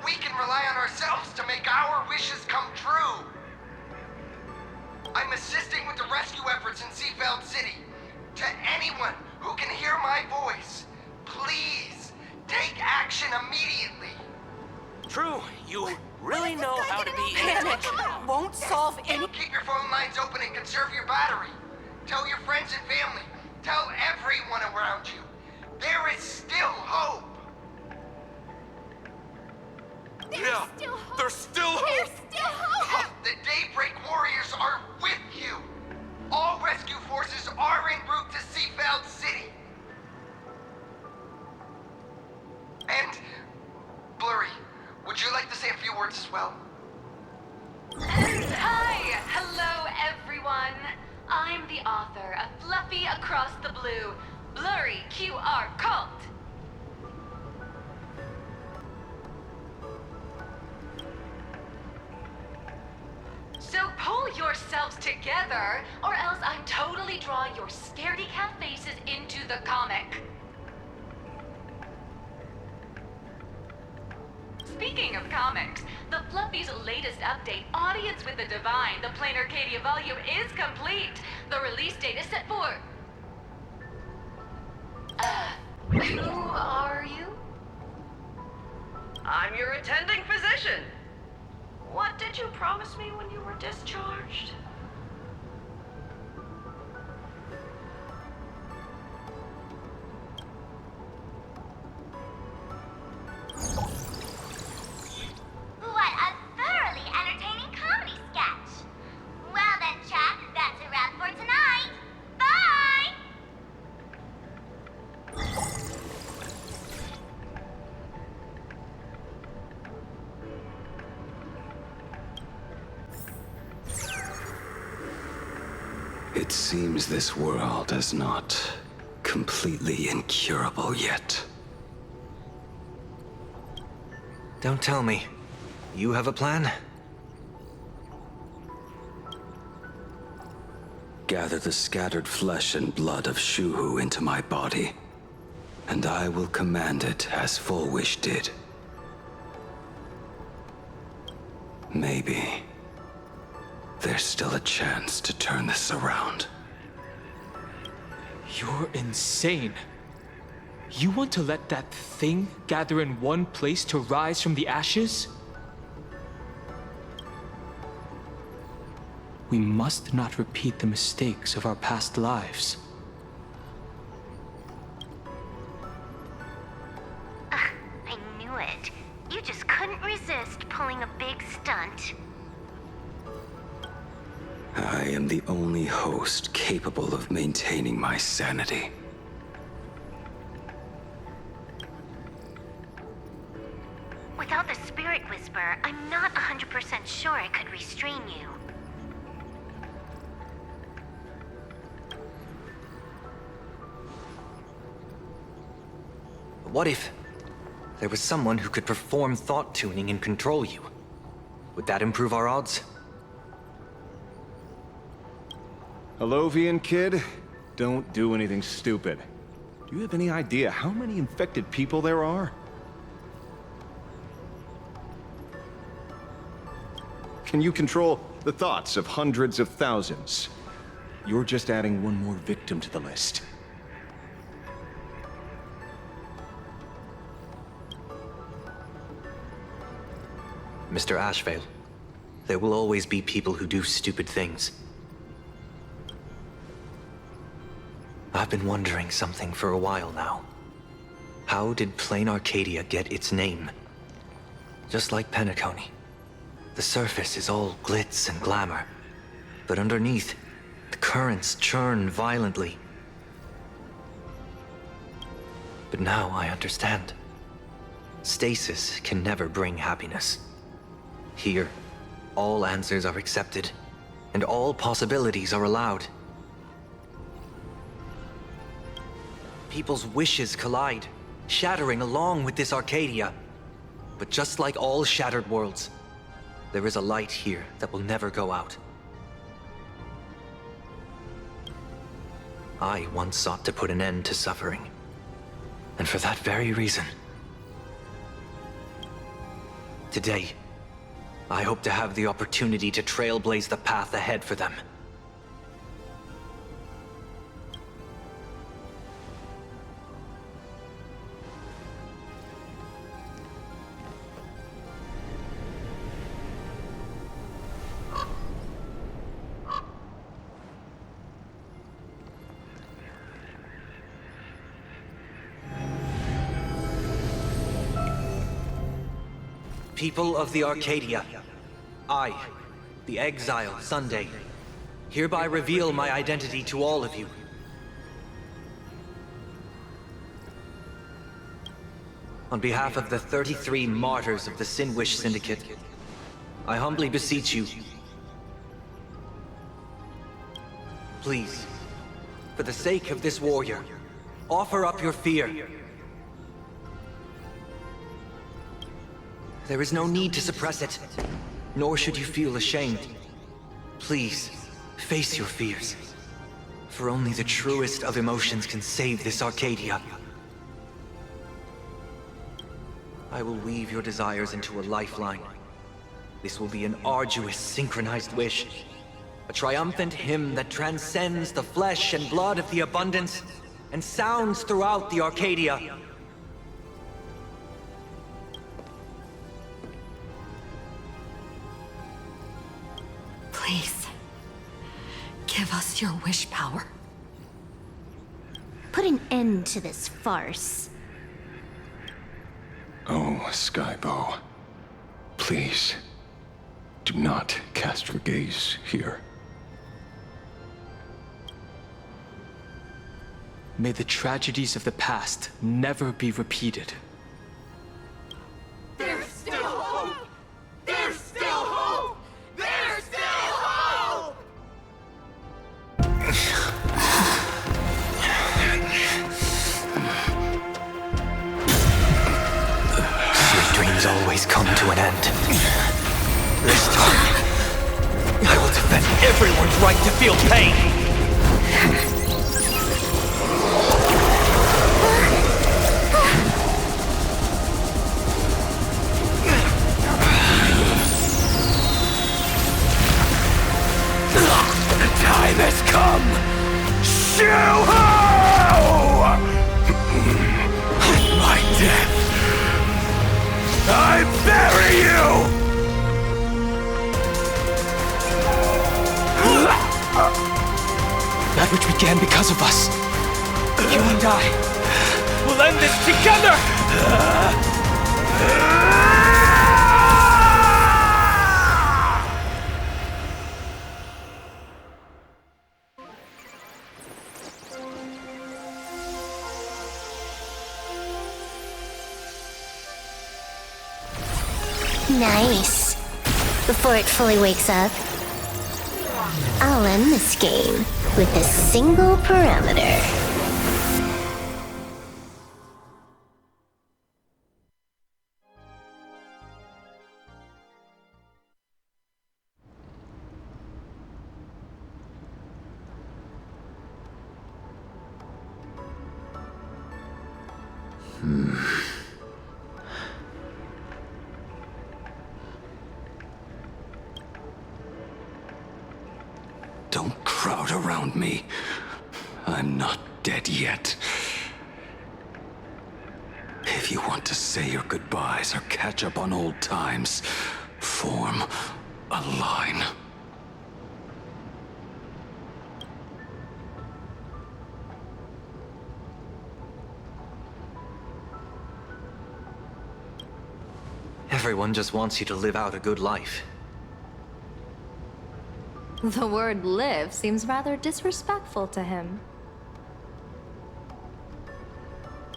We can rely on ourselves to make our wishes come true. I'm assisting with the rescue efforts in Seafeld City. To anyone who can hear my voice, please take action immediately. True, you really know how to be... Panic won't solve any... Keep your phone lines open and conserve your battery. Tell your friends and family. Tell everyone around you. There is still hope. There's still hope! The Daybreak Warriors are with you. All rescue forces are en route to Seafeld City. And, Blurry, would you like to say a few words as well? Hi! Hello, everyone. I'm the author of Fluffy Across the Blue, Blurry QR Cult. So pull yourselves together, or else I'm totally drawing your scaredy cat faces into the comic. Speaking of comics, the Fluffy's latest update, Audience with the Divine, the Plain Arcadia volume, is complete. The release date is set for... who are you? I'm your attending physician. What did you promise me when you were discharged? It seems this world is not completely incurable yet. Don't tell me. You have a plan? Gather the scattered flesh and blood of Shuhu into my body, and I will command it as Full Wish did. Maybe there's still a chance to turn this around. You're insane. You want to let that thing gather in one place to rise from the ashes? We must not repeat the mistakes of our past lives. I knew it. You just couldn't resist pulling a big stunt. I am the only host capable of maintaining my sanity. Without the Spirit Whisper, I'm not 100% sure I could restrain you. What if there was someone who could perform thought tuning and control you? Would that improve our odds? Alovian kid, don't do anything stupid. Do you have any idea how many infected people there are? Can you control the thoughts of hundreds of thousands? You're just adding one more victim to the list. Mr. Ashvale, there will always be people who do stupid things. I've been wondering something for a while now. How did Plain Arcadia get its name? Just like Penacony, the surface is all glitz and glamour, but underneath, the currents churn violently. But now I understand. Stasis can never bring happiness. Here, all answers are accepted, and all possibilities are allowed. People's wishes collide, shattering along with this Arcadia. But just like all shattered worlds, there is a light here that will never go out. I once sought to put an end to suffering, and for that very reason, today, I hope to have the opportunity to trailblaze the path ahead for them. People of the Arcadia, I, the exile Sunday, hereby reveal my identity to all of you. On behalf of the 33 martyrs of the Sinwish Syndicate, I humbly beseech you, please, for the sake of this warrior, offer up your fear. There is no need to suppress it, nor should you feel ashamed. Please, face your fears, for only the truest of emotions can save this Arcadia. I will weave your desires into a lifeline. This will be an arduous, synchronized wish, a triumphant hymn that transcends the flesh and blood of the abundance and sounds throughout the Arcadia. Please, give us your wish power. Put an end to this farce. Oh, Skybow. Please, do not cast your gaze here. May the tragedies of the past never be repeated. There's still hope! There's still hope! There's still hope! lies come to an end. This time, I will defend everyone's right to feel pain. The time has come! Shoo-ho! My death! I bury you! That which began because of us. You and I will end this together! Nice. Before it fully wakes up, I'll end this game with a single parameter. Don't crowd around me. I'm not dead yet. If you want to say your goodbyes or catch up on old times, form a line. Everyone just wants you to live out a good life. The word live seems rather disrespectful to him.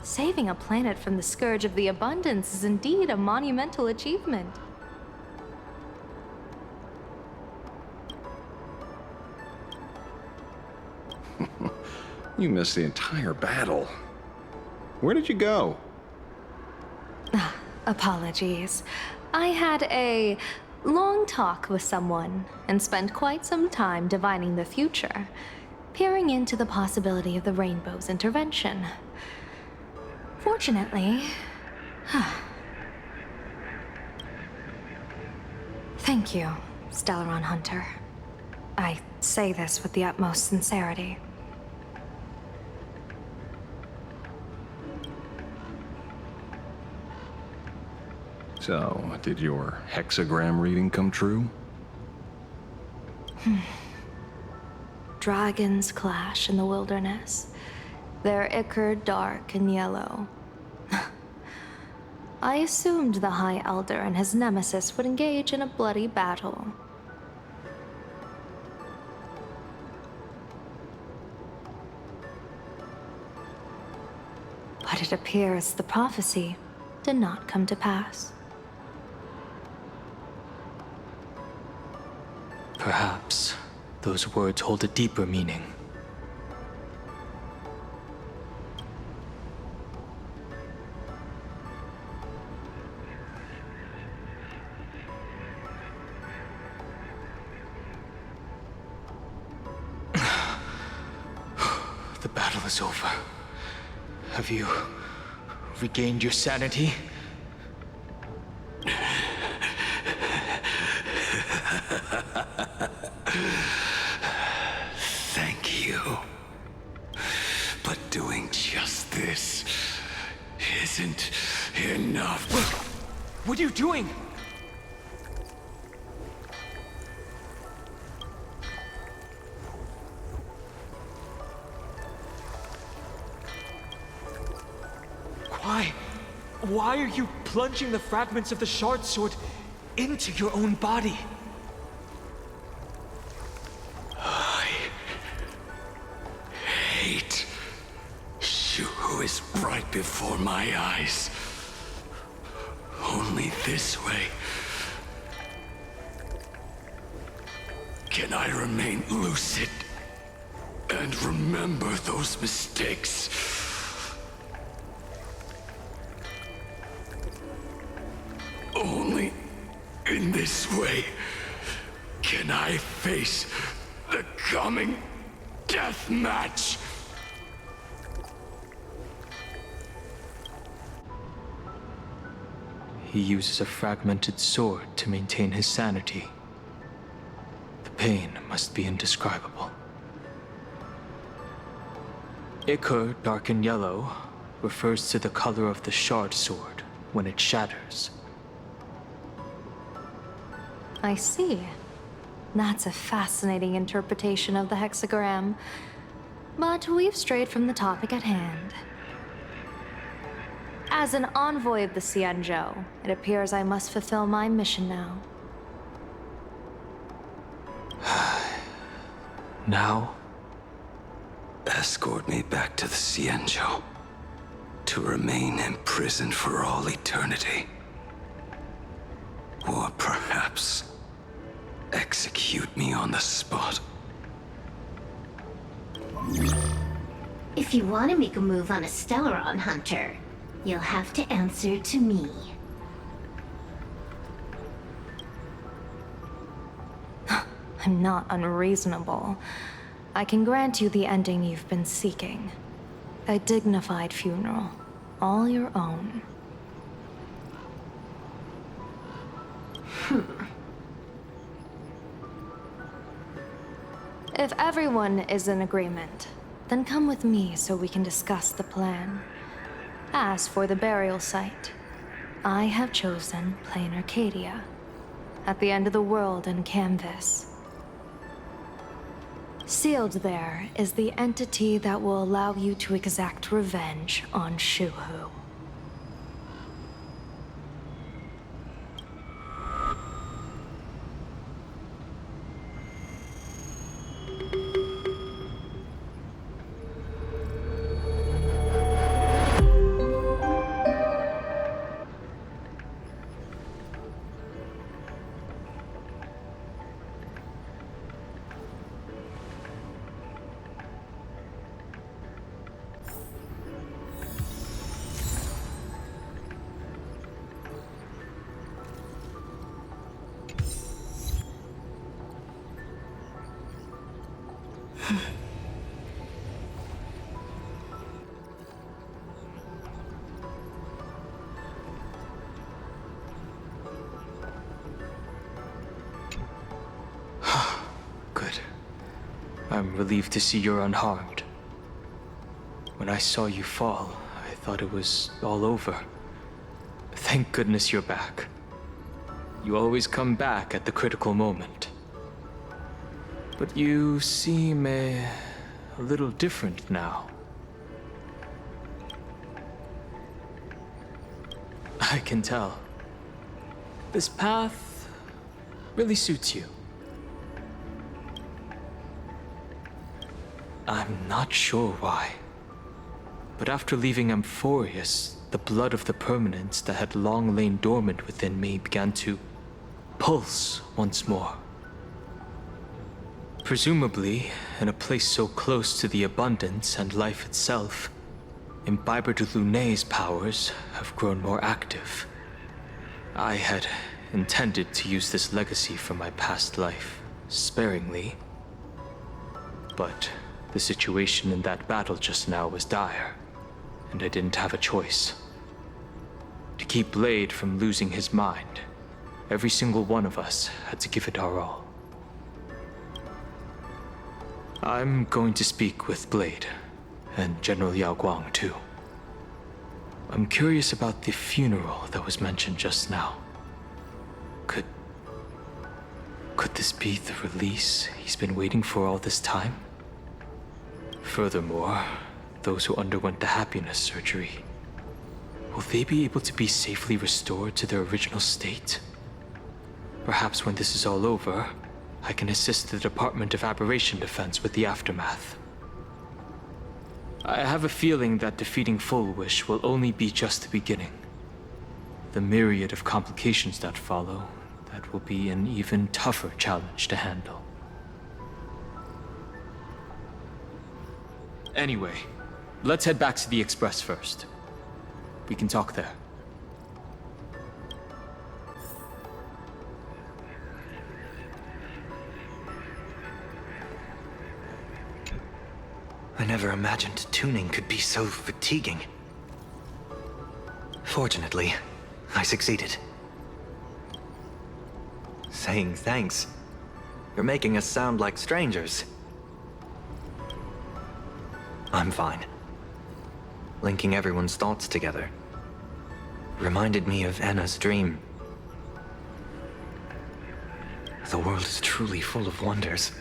Saving a planet from the scourge of the abundance is indeed a monumental achievement. You missed the entire battle. Where did you go? Apologies. I had a long talk with someone and spent quite some time divining the future, peering into the possibility of the Rainbow's intervention. Fortunately... Thank you, Stellaron Hunter. I say this with the utmost sincerity. So, did your hexagram reading come true? Dragons clash in the wilderness. Their ichor dark and yellow. I assumed the High Elder and his nemesis would engage in a bloody battle. But it appears the prophecy did not come to pass. Perhaps those words hold a deeper meaning. The battle is over. Have you regained your sanity? Thank you. But doing just this isn't enough. What are you doing? Why are you plunging the fragments of the shard sword into your own body? I hate you who is right before my eyes. Only this way can I remain lucid and remember those mistakes. face the coming death match. He uses a fragmented sword to maintain his sanity. The pain must be indescribable. Ichor, dark and yellow, refers to the color of the shard sword when it shatters. I see. That's a fascinating interpretation of the hexagram. But we've strayed from the topic at hand. As an envoy of the Xianzhou, it appears I must fulfill my mission now. Now? Escort me back to the Xianzhou, to remain imprisoned for all eternity. Or perhaps execute me on the spot. If you want to make a move on a Stellaron hunter, you'll have to answer to me. I'm not unreasonable. I can grant you the ending you've been seeking. A dignified funeral, all your own. If everyone is in agreement, then come with me so we can discuss the plan. As for the burial site, I have chosen Plain Arcadia, at the end of the world in Canvas. Sealed there is the entity that will allow you to exact revenge on Shuhu. Good. I'm relieved to see you're unharmed. When I saw you fall, I thought it was all over. Thank goodness you're back. You always come back at the critical moment. But you seem a little different now. I can tell. This path really suits you. I'm not sure why. But after leaving Amphorius, the blood of the permanence that had long lain dormant within me began to pulse once more. Presumably, in a place so close to the abundance and life itself, Imbiber de Lunay's powers have grown more active. I had intended to use this legacy from my past life sparingly, but the situation in that battle just now was dire, and I didn't have a choice. To keep Blade from losing his mind, every single one of us had to give it our all. I'm going to speak with Blade, and General Yao Guang too. I'm curious about the funeral that was mentioned just now. Could this be the release he's been waiting for all this time? Furthermore, those who underwent the happiness surgery, will they be able to be safely restored to their original state? Perhaps when this is all over, I can assist the Department of Aberration Defense with the aftermath. I have a feeling that defeating Full Wish will only be just the beginning. The myriad of complications that follow, that will be an even tougher challenge to handle. Anyway, let's head back to the Express first. We can talk there. I never imagined tuning could be so fatiguing. Fortunately, I succeeded. Saying thanks. You're making us sound like strangers. I'm fine. Linking everyone's thoughts together reminded me of Anna's dream. The world is truly full of wonders.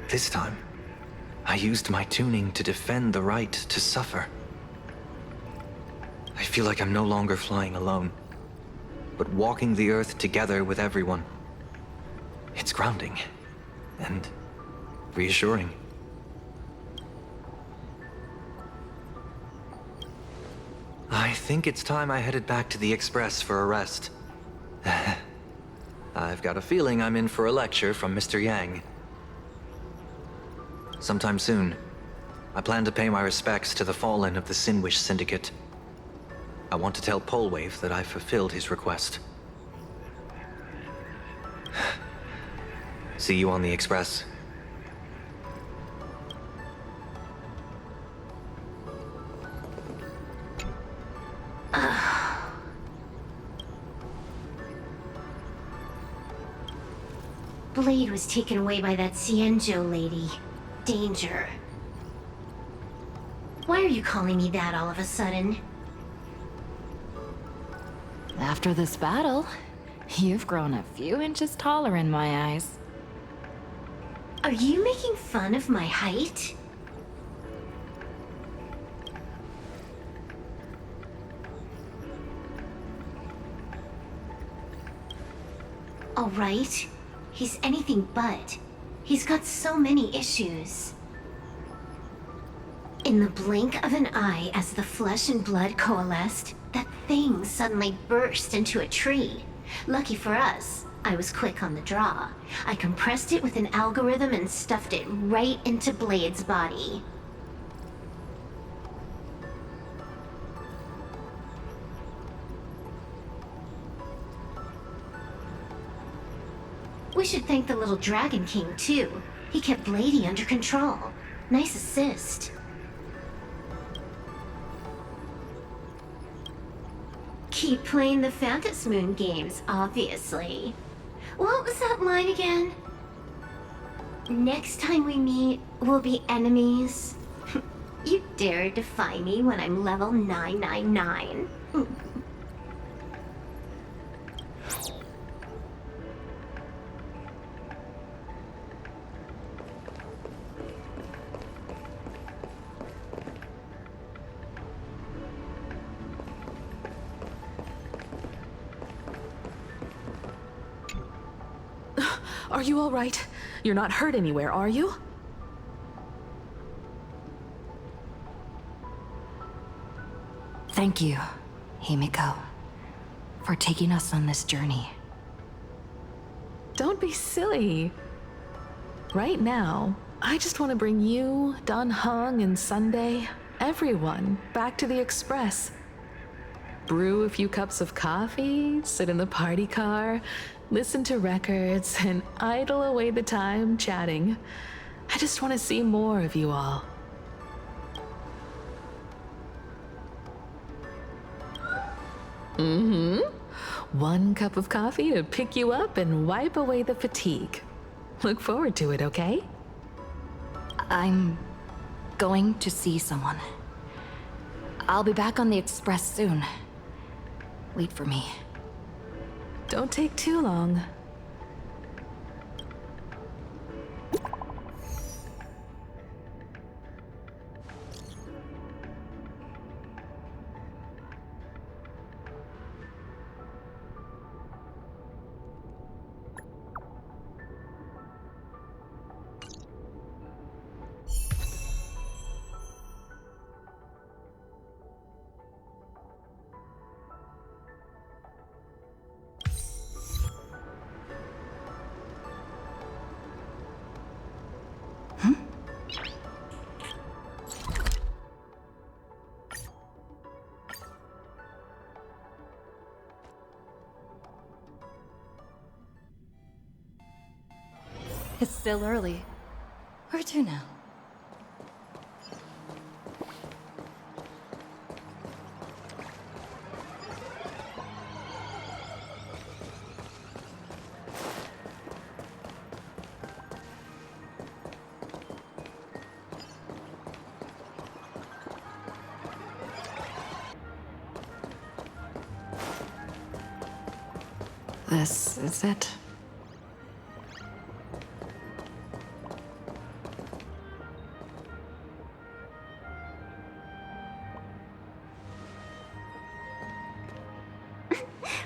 This time, I used my tuning to defend the right to suffer. I feel like I'm no longer flying alone, but walking the earth together with everyone. It's grounding and reassuring. I think it's time I headed back to the Express for a rest. I've got a feeling I'm in for a lecture from Mr. Yang. Sometime soon, I plan to pay my respects to the fallen of the Sinwish Syndicate. I want to tell Polwave that I've fulfilled his request. See you on the Express. Blade was taken away by that Cienjo lady. Danger. Why are you calling me that all of a sudden? After this battle, you've grown a few inches taller in my eyes. Are you making fun of my height? All right. He's anything but. He's got so many issues. In the blink of an eye, as the flesh and blood coalesced, that thing suddenly burst into a tree. Lucky for us, I was quick on the draw. I compressed it with an algorithm and stuffed it right into Blade's body. We should thank the little Dragon King, too. He kept Blady under control. Nice assist. Keep playing the Phantasmoon Moon games, obviously. What was that line again? Next time we meet, we'll be enemies. You dare defy me when I'm level 999. Are you all right? You're not hurt anywhere, are you? Thank you, Himiko, for taking us on this journey. Don't be silly. Right now, I just want to bring you, Dan Heng, and Sunday, everyone, back to the Express. Brew a few cups of coffee, sit in the party car, listen to records, and idle away the time chatting. I just want to see more of you all. One cup of coffee to pick you up and wipe away the fatigue. Look forward to it, okay? I'm going to see someone. I'll be back on the Express soon. Wait for me. Don't take too long. It's still early. Where to now? this, is it?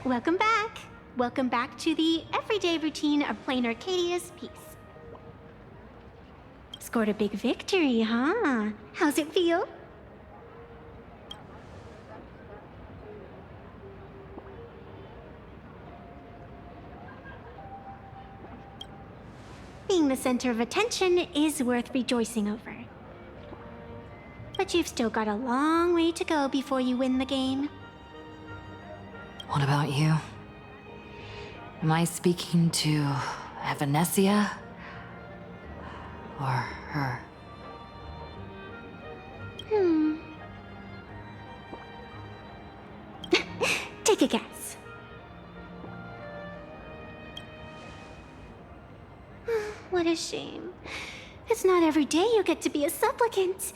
Welcome back. Welcome back to the everyday routine of playing Arcadia's piece. Scored a big victory, huh? How's it feel? Being the center of attention is worth rejoicing over. But you've still got a long way to go before you win the game. What about you? Am I speaking to Evanesia? Or her? Take a guess. What a shame. It's not every day you get to be a supplicant,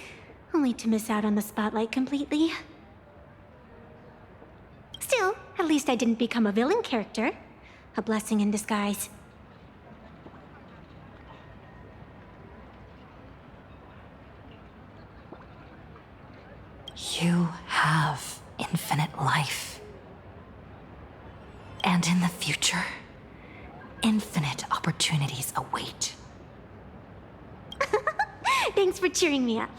only to miss out on the spotlight completely. Still, at least I didn't become a villain character. A blessing in disguise. You have infinite life. And in the future, infinite opportunities await. Thanks for cheering me up.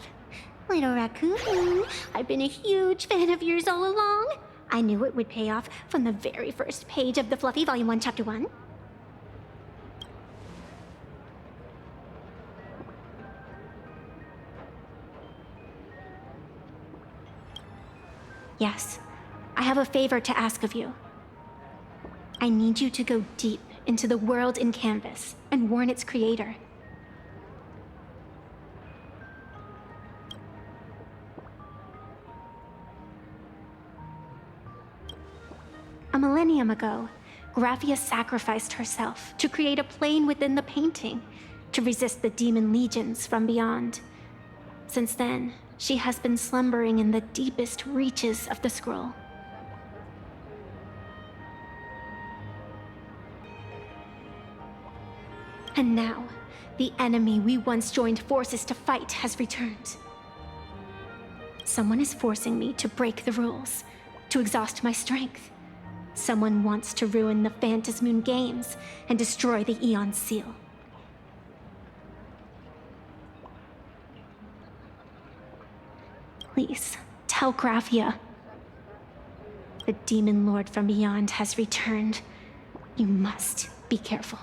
Little raccoon, I've been a huge fan of yours all along. I knew it would pay off from the very first page of the Fluffy Volume 1, Chapter 1. Yes, I have a favor to ask of you. I need you to go deep into the world in Canvas and warn its creator. A millennium ago, Graphia sacrificed herself to create a plane within the painting to resist the demon legions from beyond. Since then, she has been slumbering in the deepest reaches of the scroll. And now, the enemy we once joined forces to fight has returned. Someone is forcing me to break the rules, to exhaust my strength. Someone wants to ruin the Phantasmoon games and destroy the Eon Seal. Please, tell Graphia. The Demon Lord from beyond has returned. You must be careful.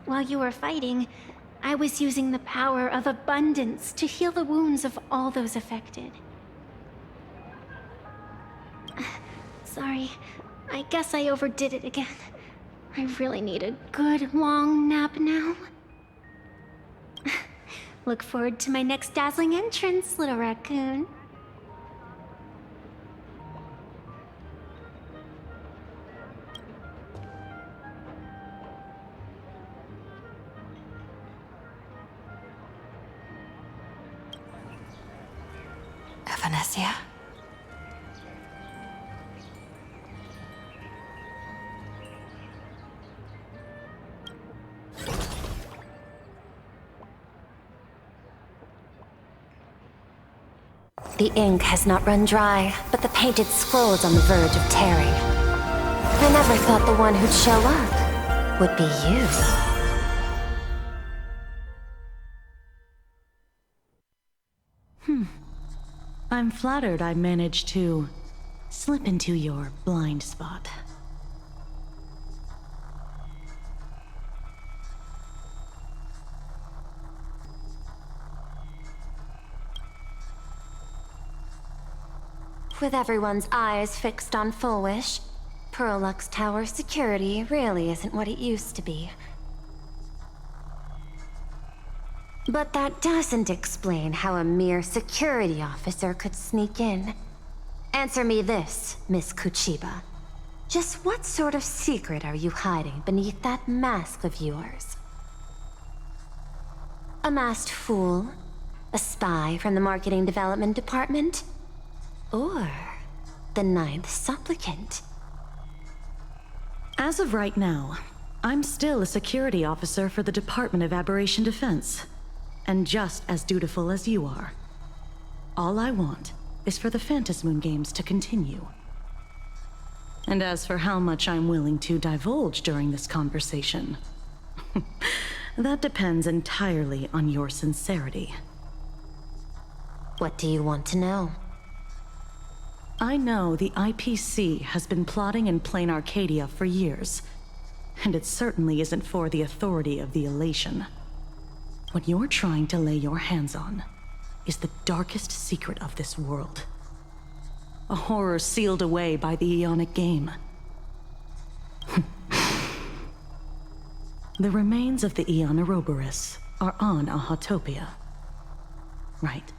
While you were fighting, I was using the power of abundance to heal the wounds of all those affected. Sorry, I guess I overdid it again. I really need a good long nap now. Look forward to my next dazzling entrance, little raccoon. Evanesia? The ink has not run dry, but the painted scroll is on the verge of tearing. I never thought the one who'd show up would be you. I'm flattered I managed to slip into your blind spot. With everyone's eyes fixed on Full Wish, Perlux Tower security really isn't what it used to be. But that doesn't explain how a mere security officer could sneak in. Answer me this, Miss Kuchiba. Just what sort of secret are you hiding beneath that mask of yours? A masked fool? A spy from the marketing development department? Or the ninth supplicant? As of right now, I'm still a security officer for the Department of Aberration Defense, and just as dutiful as you are. All I want is for the Phantasmoon games to continue. And as for how much I'm willing to divulge during this conversation, that depends entirely on your sincerity. What do you want to know? I know the IPC has been plotting in plain Arcadia for years, and it certainly isn't for the authority of the Elation. What you're trying to lay your hands on is the darkest secret of this world. A horror sealed away by the Aeonic game. The remains of the Aeon Ouroboros are on a Utopia. Right.